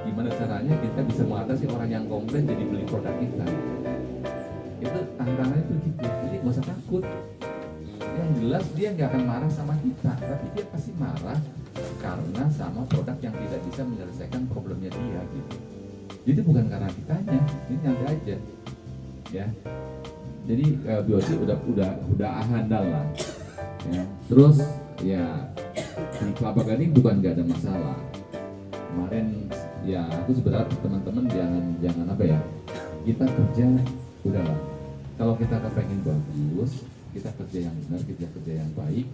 gimana caranya kita bisa mengatasi orang yang komplain jadi beli produk kita? Itu tantangannya itu gitu. Jadi nggak usah takut. Yang jelas dia nggak akan marah sama kita, tapi dia pasti marah karena sama produk yang tidak bisa menyelesaikan problemnya dia gitu. Jadi bukan karena kitanya, ini nyantai aja, ya. Jadi BOC udah handal lah, ya. Terus ya di Kelapa Gading bukan nggak ada masalah. Kemarin ya aku sebenarnya teman-teman jangan apa ya, kita kerja udahlah. Kalau kita kepengen bagus, kita kerja yang benar, kita kerja yang baik,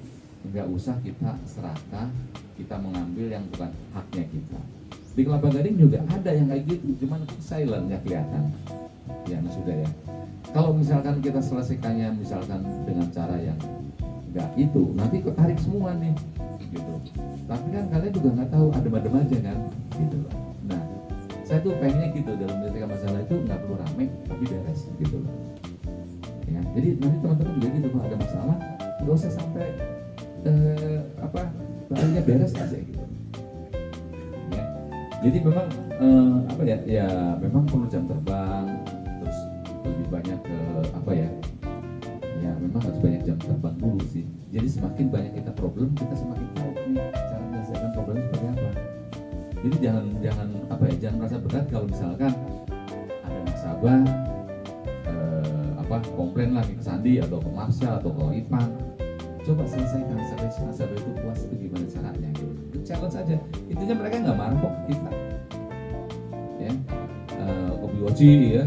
nggak usah kita serakah, kita mengambil yang bukan haknya kita. Di Kelapa Gading juga ada yang kayak gitu, cuman silent nggak kelihatan. Ya sudah ya. Kalau misalkan kita selesaikannya misalkan dengan cara yang nggak itu, nanti ketarik semua nih, gitu. Tapi kan kalian juga nggak tahu, adem-adem aja kan, gitu. Nah, saya tuh pengennya gitu dalam menyelesaikan masalah itu nggak perlu rame, tapi beres, gitu. Ya, jadi nanti teman-teman juga gitu, kalau ada masalah nggak usah sampai bahannya beres aja gitu. Ya, jadi memang ya memang perlu jam terbang, terus lebih banyak ke ya memang harus banyak jam terbang dulu sih. Jadi semakin banyak kita problem, kita semakin tahu nih cara menyelesaikan problem seperti apa. Jadi jangan merasa berat kalau misalkan ada nasabah komplain lagi ke Sandi atau ke Marsha atau ke Ipang, coba selesaikan sampai nasabah itu puas, itu gimana caranya gitu. Itu challenge aja, intinya mereka nggak marah kok ke kita ya. Kopi Oci ya,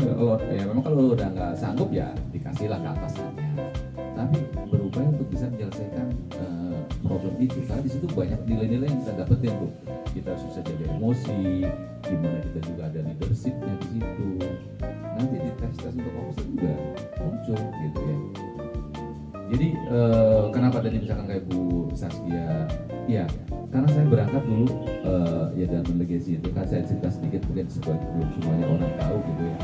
memang kalau udah nggak sanggup ya dikasihlah ke atasannya, tapi berupaya untuk bisa menyelesaikan problem itu, karena di situ banyak nilai-nilai yang kita dapetin tuh. Kita harus bisa jaga emosi, gimana kita juga ada leadershipnya di situ. Nanti di tes untuk officer juga muncul gitu ya. Jadi kenapa tadi misalkan kayak Bu Saskia, ya karena saya berangkat dulu ya dalam legasi itu kan saya cerita sedikit mungkin belum semuanya orang tahu gitu ya.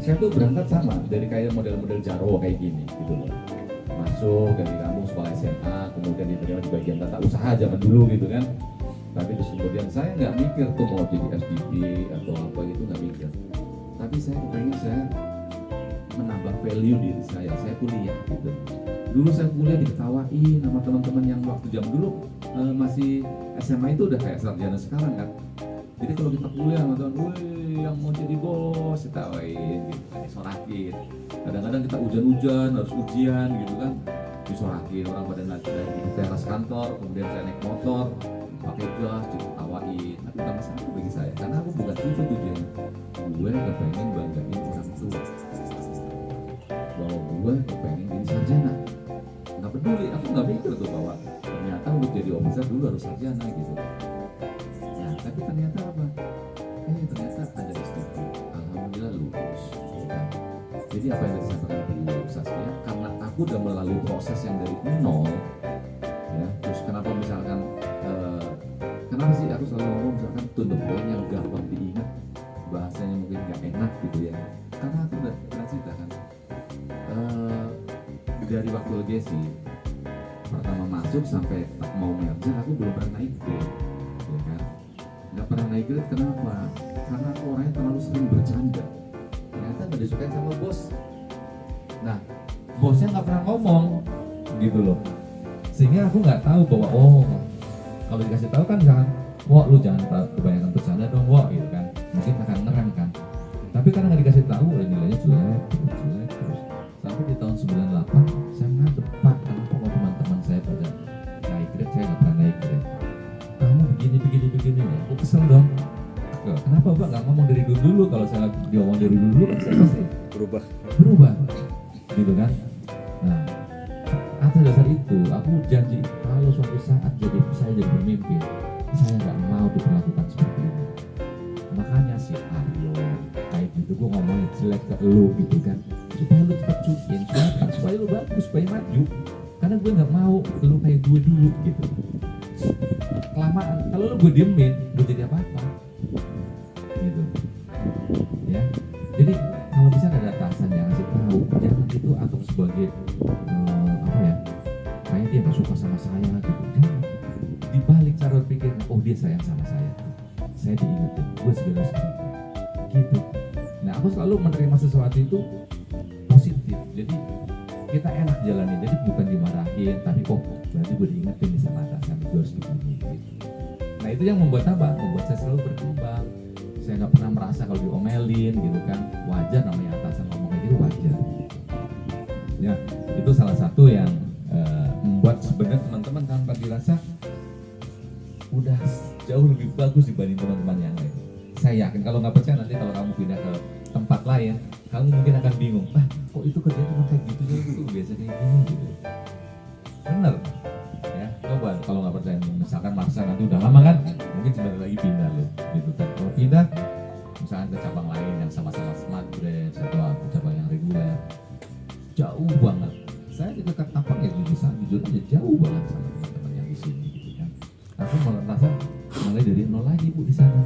Saya tuh berangkat sama dari kayak model-model Jarwo kayak gini gitu loh. Masuk dari kampung sekolah SMA, kemudian diterima di bagian tata usaha zaman dulu gitu kan. Tapi terus kemudian saya nggak mikir tuh mau jadi FDP atau apa gitu, nggak mikir. Tapi saya pengen saya menambah value diri saya kuliah gitu. Dulu saya kuliah diketawain sama teman-teman yang waktu jam dulu masih SMA itu udah kayak sarjana sekarang kan. Jadi kalau kita kuliah nonton, woi yang mau jadi bos ditawain gitu kan, disorakin. Kadang-kadang kita hujan-hujan harus ujian gitu kan, disorakin orang pada naik di teras kantor, kemudian saya naik motor pakai jas ditawain. Tapi nggak masalah bagi saya, karena aku bukan itu tujuannya. Gue kepengen banggain orang tua bahwa gue kepengen jadi sarjana. Nggak peduli, aku nggak mikir tuh bahwa ternyata untuk jadi officer dulu harus sarjana gitu. Nah, tapi ternyata apa? Ternyata ada STP. Alhamdulillah lulus. Ya kan? Jadi apa yang disampaikan Bu Saskia, karena aku udah melalui proses yang dari nol, ya. Terus kenapa misalkan, kenapa sih aku selalu ngomong misalkan to the point yang gampang diingat, bahasanya mungkin nggak enak gitu ya. Karena aku udah pernah cerita kan, dari waktu legasi pertama masuk sampai mau merger aku belum pernah naik grade, ya kan? Nggak pernah naik grade kenapa? Karena aku orangnya terlalu sering bercanda. Ternyata nggak disukai sama bos. Nah, bosnya nggak pernah ngomong, gitu loh. Sehingga aku nggak tahu bahwa kalau dikasih tahu kan jangan, wah lu jangan kebanyakan bercanda dong, wah gitu kan. Mungkin akan ngerem kan. Tapi karena nggak dikasih tahu, nilainya jelek terus. Sampai di tahun 98 saya ngadep, Pak, kenapa kok teman-teman saya pada naik grade, saya nggak pernah naik grade. Kamu begini ya, aku kesel dong. Kenapa Pak nggak ngomong dari dulu? Kalau saya diomong dari dulu kan saya pasti berubah, gitu kan. Nah, atas dasar itu aku janji kalau suatu saat saya jadi pemimpin, saya nggak mau diperlakukan seperti ini. Makanya si Aryo kayak gitu, gue ngomongin jelek ke lu gitu kan, supaya lu cepat cuciin, supaya lu bagus, supaya maju. Karena gue nggak mau lu kayak gue dulu gitu. Kelamaan, kalau lu gue diemin, gue jadi apa-apa gitu ya. Jadi kalau bisa ada atasan yang ngasih tahu, jangan itu atau sebagai kayak dia nggak suka sama saya gitu. Jangan, dibalik cara berpikir, oh dia sayang sama saya diingetin, gue segera seperti gitu. Nah, aku selalu menerima sesuatu itu positif, jadi kita enak jalanin, jadi bukan dimarahin, tapi kok berarti gue diingetin nih sama atasan, gue harus begini gitu. Nah, itu yang membuat apa? Membuat saya selalu berkembang. Saya nggak pernah merasa kalau diomelin gitu kan, wajar namanya atasan ngomong gitu, wajar. Ya, itu salah satu yang membuat sebenarnya teman-teman tanpa dirasa udah jauh lebih bagus dibanding teman-teman yang lain. Saya yakin kalau nggak percaya nanti kalau kamu pindah ke tempat lain, kamu mungkin akan bingung, kok itu kerjanya cuma kayak gitu tuh biasa kayak gini gitu. Bener ya, coba kalau nggak percaya, misalkan maksa nanti udah lama kan, mungkin sebentar lagi pindah loh gitu kan. Kalau pindah misalkan ke cabang lain yang sama-sama smart branch atau cabang yang reguler, jauh banget. Saya juga tertampang ya jujur aja jauh banget sama teman-teman yang di sini gitu kan. Aku malah merasa mulai dari nol lagi Bu di sana.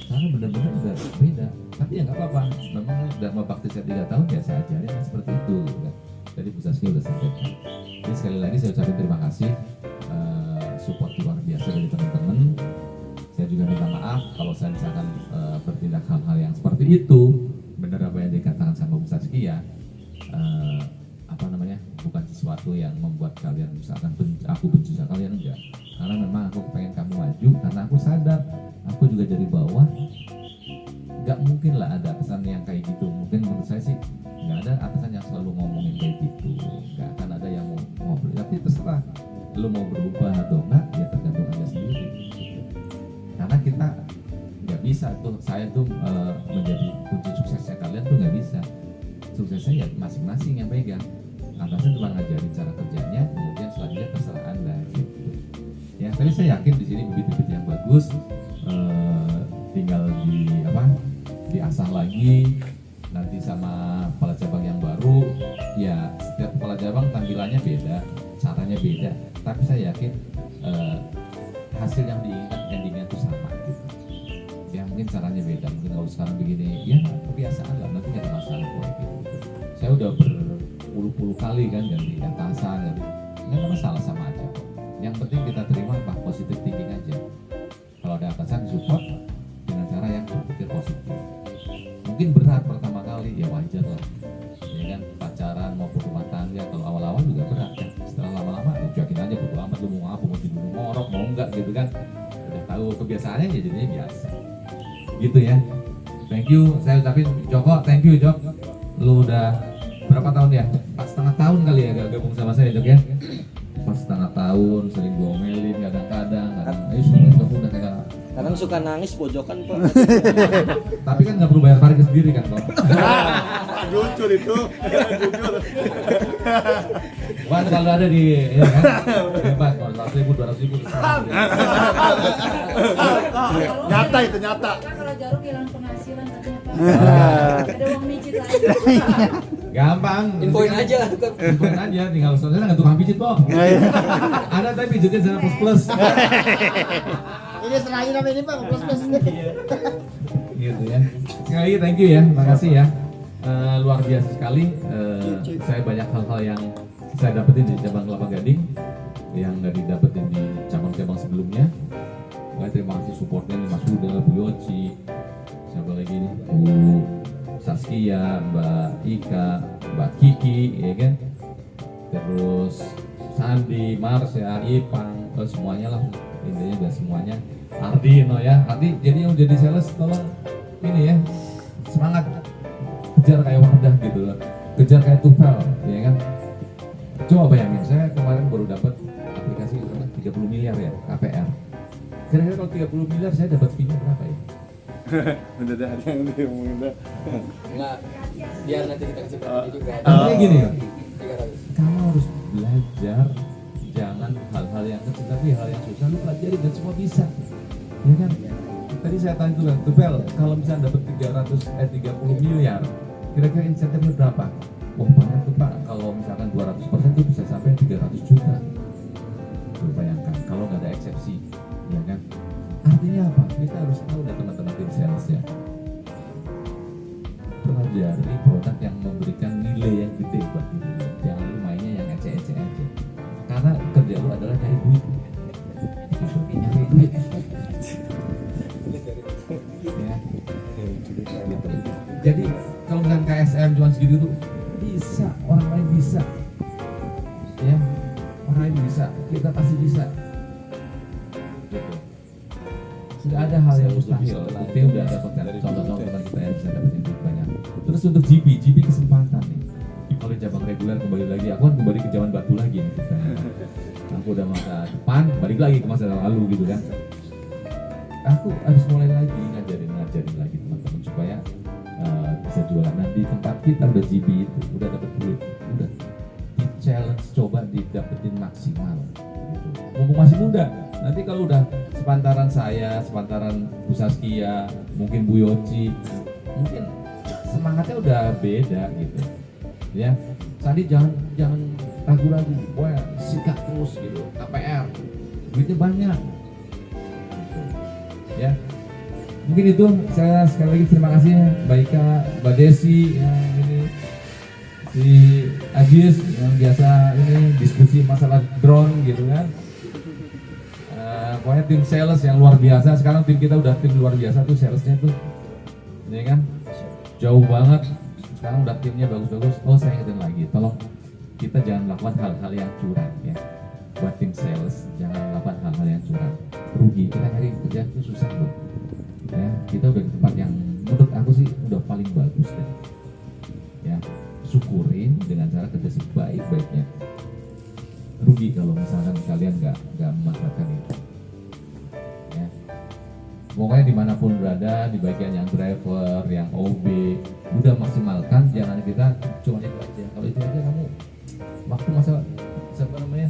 Karena benar-benar udah beda. Tapi ya nggak apa-apa. Memang Dharma Bakti saya 3 tahun ya saya ajarin seperti itu gitu kan. Jadi Bu Saskia udah sampaikan. Jadi sekali lagi saya ucapin terima kasih, support luar biasa dari teman-teman. Saya juga minta maaf kalau saya misalkan bertindak hal-hal yang seperti itu. Benar apa yang dikatakan sama Bu Saskia, bukan sesuatu yang membuat kalian misalkan aku benci sama kalian, enggak. Karena memang aku pengen kamu maju, karena aku sadar aku juga dari bawah, nggak mungkin lah ada atasan yang kayak gitu. Mungkin menurut saya sih nggak ada atasan yang selalu ngomongin kayak gitu, nggak akan ada yang mau ngobrol. Tapi terserah lu mau berubah atau enggak, ya tergantung aja sendiri. Karena kita nggak bisa tuh, saya tuh menjadi kunci suksesnya kalian tuh nggak bisa. Suksesnya ya masing-masing yang pegang. Atasan cuma ngajarin cara kerjanya, kemudian selanjutnya terserah Anda gitu. Ya, tapi saya yakin di sini bibit-bibit yang bagus, tinggal diasah lagi nanti sama kepala cabang yang baru. Ya, setiap kepala cabang tampilannya beda, caranya beda, tapi saya yakin hasil yang diinginkan endingnya itu sama gitu. Ya mungkin caranya beda, mungkin kalau sekarang begini, ya kebiasaan lah, nanti nggak ada masalah kok gitu. Saya udah berpuluh-puluh kali kan ganti atasan, nggak ada masalah, sama aja kok. Yang penting kita terima positif thinking aja. Kalau ada atasan support dengan cara yang berpikir positif. Mungkin berat pertama kali, ya wajar lah. Ya kan, pacaran maupun rumah tangga kalau awal-awal juga berat kan. Setelah lama-lama ya cuekin aja, bodo amat lu mau apa, mau tidur ngorok mau enggak gitu kan. Udah tahu kebiasaannya ya jadinya biasa. Gitu ya. Thank you, saya ucapin Joko, thank you Jok. Lu udah berapa tahun ya? 4,5 tahun kali ya gabung sama saya Jok ya. 4,5 tahun, sering diomelin kadang-kadang, ayo semua Jok udah kayak. Kadang suka nangis pojokan Pak. Tapi kan nggak perlu bayar parkir sendiri kan Pak. Jujur itu, jujur. Pak kalau ada di ya kan? Bebas, 100.000, 200.000. Nyata itu nyata. Kan kalau jarum hilang penghasilan katanya Pak. Ada uang micit lagi. Gampang. Infoin aja. Infoin aja, tinggal soalnya nggak tukang pijit Pak. Ada tapi pijitnya sana plus. Ini serahin sama ini Pak, plus. Gitu ya. Sekali lagi thank you ya, makasih ya. Luar biasa sekali. Saya banyak hal-hal yang saya dapetin di cabang Kelapa Gading yang nggak didapetin di cabang-cabang sebelumnya. Makanya terima kasih supportnya nih Mas Huda, Bu Yoci, siapa lagi nih, Bu Saskia, Mbak Ika, Mbak Kiki, ya kan. Terus Sandi, Marsha, Ipang, semuanya lah. Intinya udah semuanya. Ardino ya, Ardi jadi yang jadi sales tolong ini ya, semangat kejar kayak Wardah gitu loh, kejar kayak Tufel ya kan. Coba bayangin, saya kemarin baru dapat aplikasi 30 miliar ya KPR. Kira-kira kalau 30 miliar saya dapat fee-nya berapa ya? Udah ada yang diomongin dah. Enggak, biar nanti kita kasih pertanyaan juga. Artinya gini ya, 300. kamu harus belajar, jangan hal-hal yang kecil tapi hal yang susah lu pelajari dan semua bisa. Ya kan? Tadi saya tanya tuh Tufel, kalau misalnya dapat 30 miliar, kira-kira insentifnya berapa? Wah banyak tuh Pak, kalau misalkan 200% tuh bisa sampai 300 juta. Tuh bayangkan, kalau nggak ada eksepsi, ya kan? Artinya apa? Kita harus tahu deh teman-teman tim sales ya. Pelajari produk yang memberikan nilai yang gede buat diri lu. Jangan lu mainnya yang ece-ece aja. Karena kerja lu adalah nyari duit. Nyari duit. Ya. Gitu. Jadi kalau misalkan KSM cuma segitu tuh bisa, orang lain bisa. Ya, orang lain bisa, kita pasti bisa. Gitu. Sudah ada hal yang mustahil, tapi udah dapatkan contoh-contoh teman kita yang bisa dapetin duit banyak. Terus untuk GB kesempatan nih. Kalau cabang reguler kembali lagi, aku kan kembali ke zaman batu lagi nih kita. Aku udah masa depan, balik lagi ke masa lalu gitu kan. Aku harus mulai lagi ngajarin lagi teman-teman supaya bisa jualan. Nah di tempat kita udah GB itu, udah dapet duit, udah di challenge coba didapetin maksimal. Gitu. Mumpung masih muda, nanti kalau udah sepantaran saya, sepantaran Bu Saskia, mungkin Bu Yoci, mungkin semangatnya udah beda gitu. Ya, Sandi jangan ragu-ragu, wah sikat terus gitu, KPR, duitnya banyak. Gitu. Ya, mungkin itu saya sekali lagi terima kasih Mbak Ika, Mbak Desi, yang ini si Ajis yang biasa ini diskusi masalah drone gitu kan. Pokoknya tim sales yang luar biasa. Sekarang tim kita udah tim luar biasa tuh salesnya tuh, ya kan, jauh banget. Sekarang udah timnya bagus-bagus. Oh saya ingetin lagi, tolong kita jangan melakukan hal-hal yang curang ya. Buat tim sales jangan melakukan hal-hal yang curang, rugi. Kita cari kerjaan itu susah loh. Ya, kita udah di tempat yang menurut aku sih udah paling bagus deh. Ya, syukurin dengan cara kerja sebaik-baiknya. Rugi kalau misalkan kalian nggak memanfaatkan itu. Ya. Pokoknya dimanapun berada, di bagian yang driver, yang OB, udah maksimalkan, jangan kita cuma itu aja. Kalau itu aja kamu waktu masa siapa namanya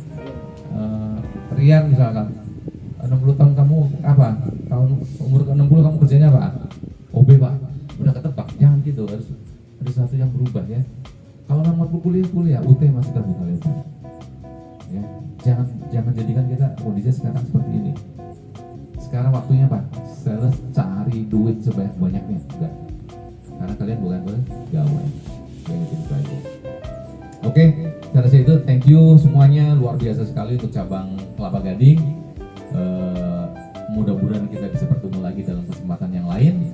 Rian misalkan 60 tahun kamu apa? Tahun umur ke 60 kamu kerjanya apa? OB Pak, udah ketebak. Jangan gitu, harus ada sesuatu yang berubah ya. Kalau nomor kuliah, UT masih terbuka lebar. Ya, jangan jadikan kita kondisi sekarang seperti ini. Sekarang waktunya Pak, sales cari duit sebanyak-banyaknya. Enggak. Karena kalian bukan pegawai. Itu aja. Oke, saya rasa itu thank you semuanya, luar biasa sekali untuk cabang Kelapa Gading. Mudah-mudahan kita bisa bertemu lagi dalam kesempatan yang lain.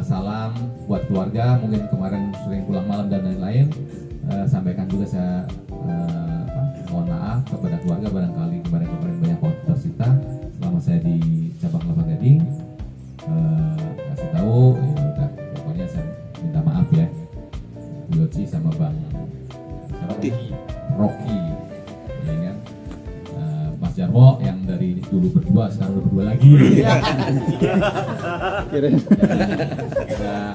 Salam buat keluarga, mungkin kemarin sering pulang malam dan lain-lain. Sampaikan juga saya mohon maaf kepada keluarga barangkali kemarin banyak waktu tersita selama saya di cabang Kelapa Gading. Kirain.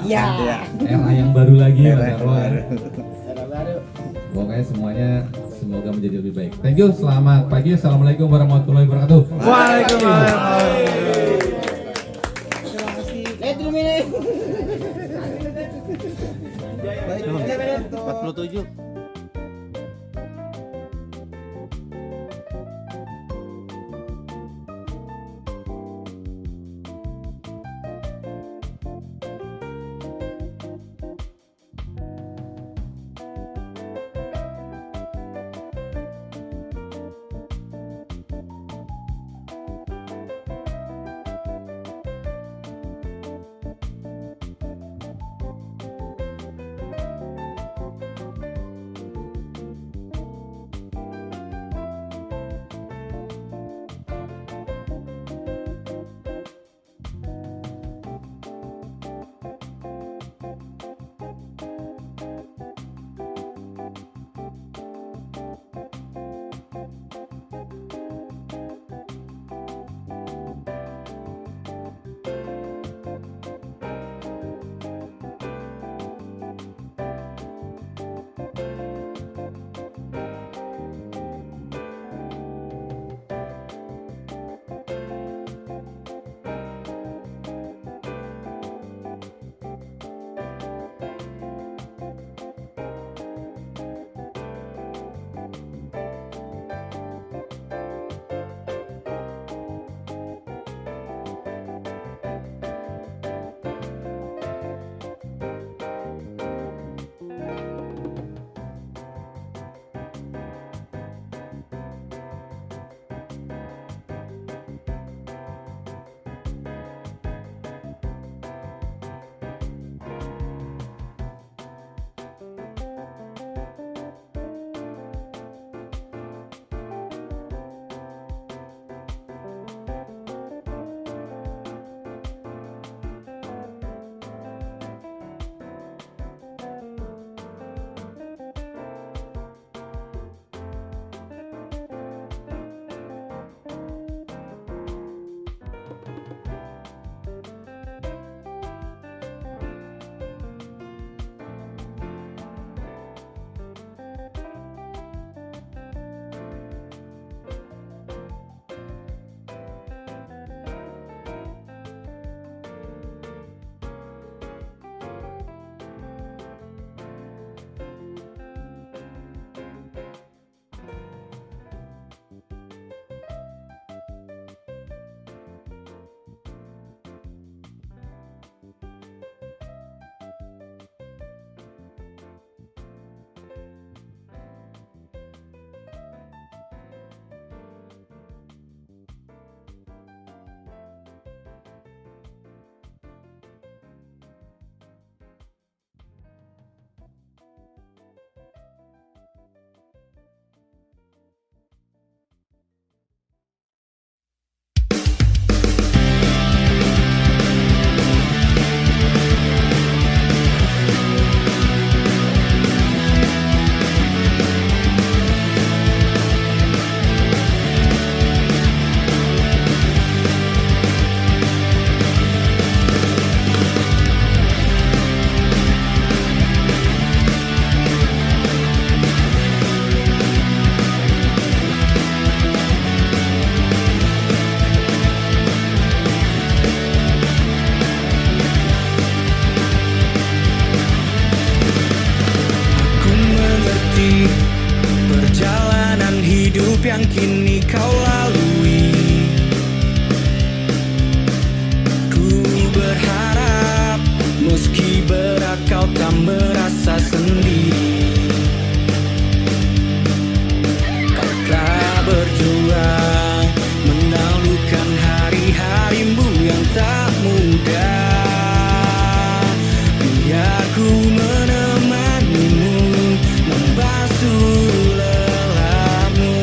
Ya. Era yang baru lagi Era Mas yang Darwo. baru. Pokoknya semuanya semoga menjadi lebih baik. Thank you, selamat pagi. Assalamualaikum warahmatullahi wabarakatuh. Waalaikumsalam. Baik, 47. yang kini kau lalui. Ku berharap meski berat kau tak merasa sendiri. Kau telah berjuang menaklukkan hari-harimu yang tak mudah. Biar ku menemanimu membasuh lelahmu.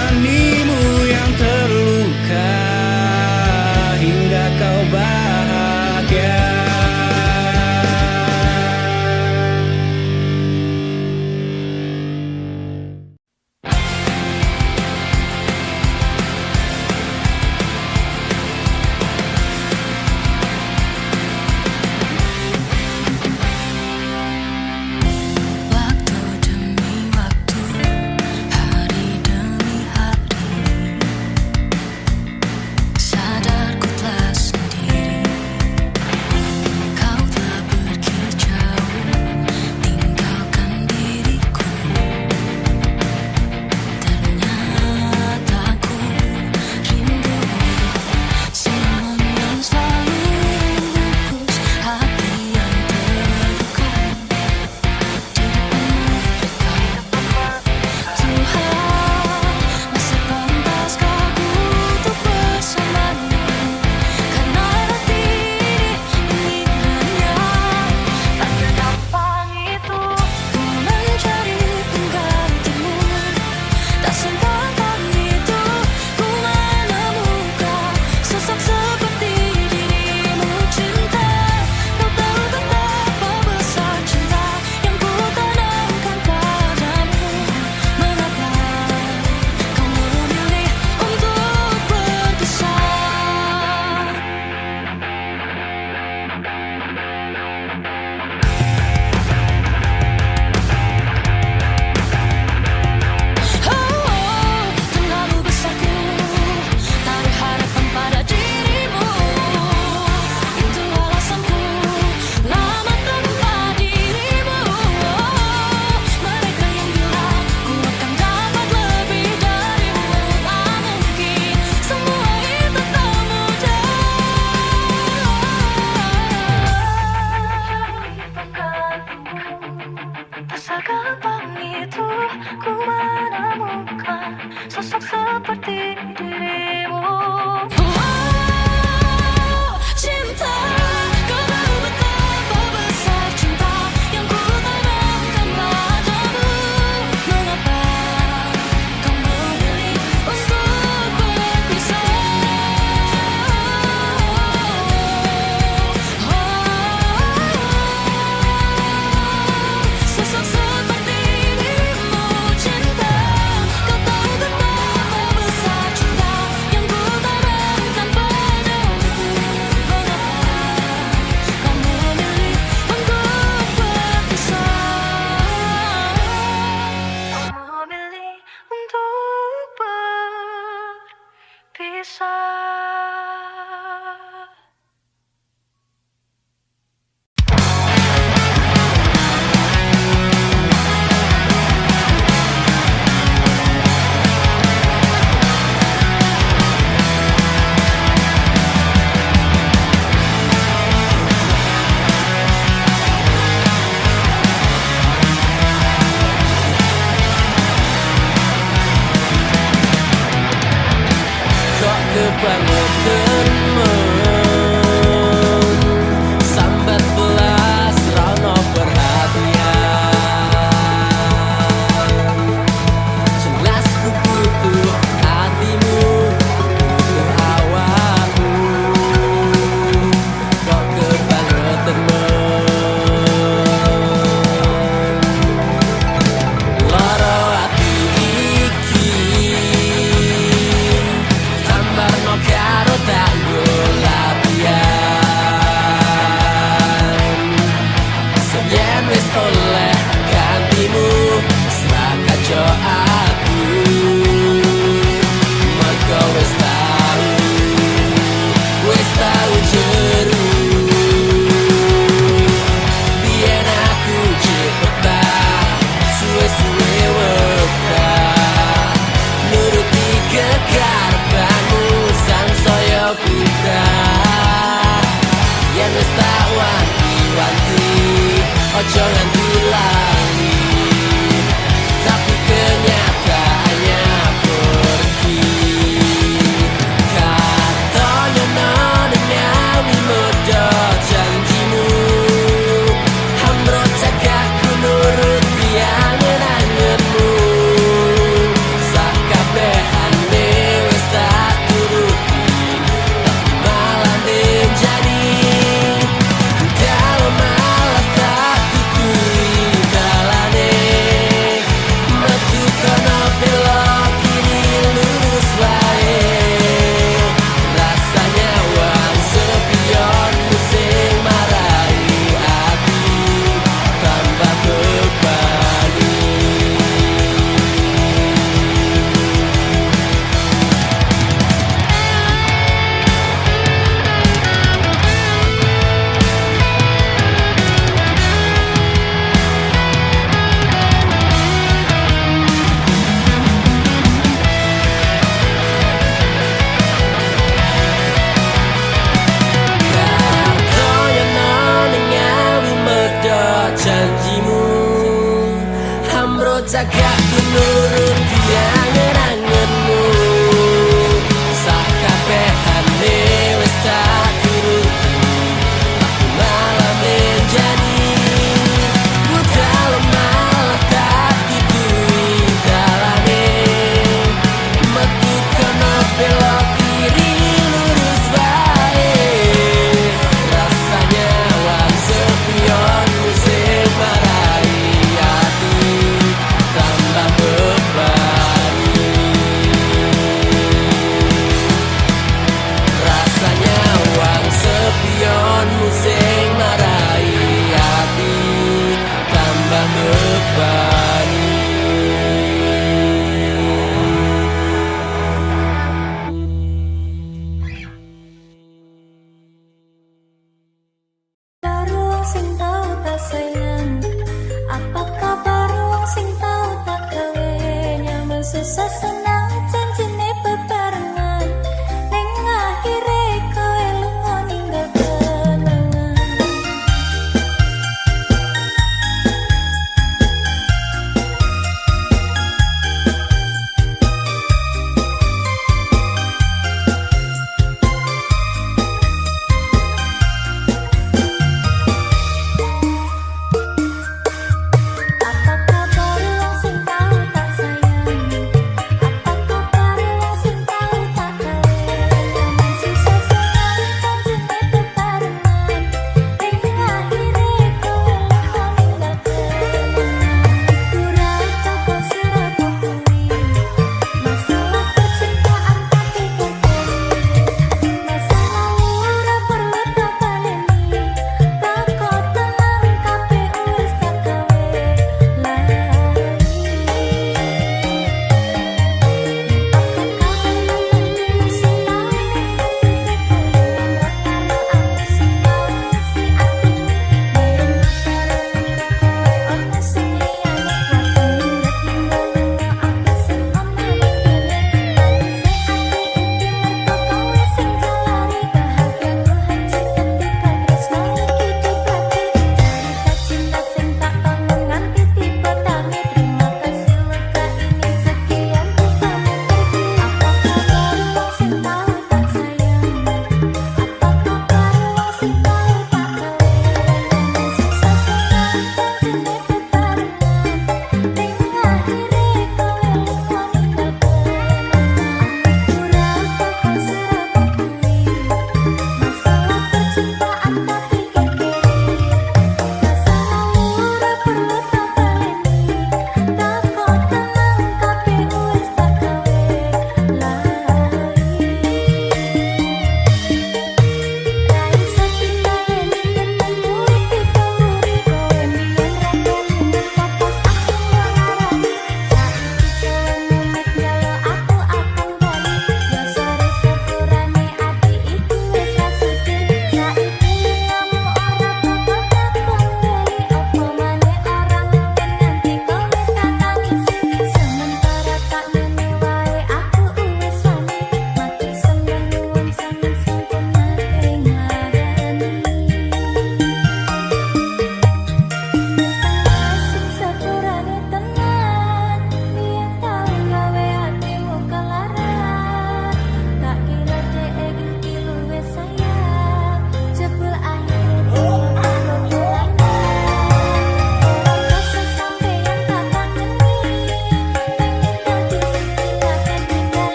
menemanimu yang terluka hingga kau bahagia. Waktu demi waktu, hari demi hari, sadar ku telah sendiri. Kau telah pergi jauh, tinggalkan diriku. Ternyata ku rindu senyum yang selalu membungkus hati yang terluka. Tuhan, masih pantaskah ku untuk bersamamu? Karena hati ini hanya tak segampang itu ku mencari penggantimu. Tak segampang itu ku menemukan sosok seperti dirimu. Cinta, kau tahu betapa besar cinta yang ku tanamkan padamu. Mengapa kau memilih untuk berpisah? Oh, terlalu besar ku taruh harapan pada dirimu. Itu alasanku lama tanpa dirimu. Mereka yang bilang ku akan dapat lebih darimu. Tak mungkin, semua itu tak mudah. Tak segampang itu ku menemukan sosok seperti dirimu. Oh, cinta, kau tahu betapa besar cinta yang ku tanamkan padamu. Mengapa kau memilih untuk berpisah? Sosok seperti dirimu, cinta, kau tahu betapa besar cinta yang ku tanamkan padamu. Mengapa kau memilih untuk berpisah? Kau memilih untuk berpisah. Kok kebangetan sambat belas rono perhatian. Jelas ku butuh hatimu, butuh awakmu. Kok kebangetan loro ati iki tambar no karo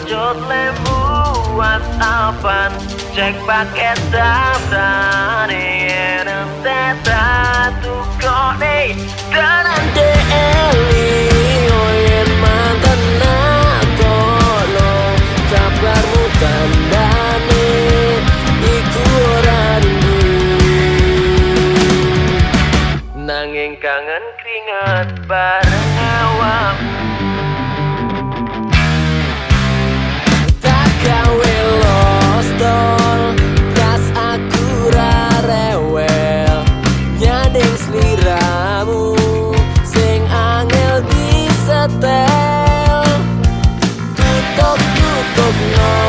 lanjut lembu WhatsAppan cek paket daftar yen teta tuh nih dan ande eli yen mantan aku no sabarmu tandane iku ora rindu nanging kangen keringat bareng awakmu tak gawe lostol gas aku ra rewel nyadeng sliramu sing angel disetel tutup no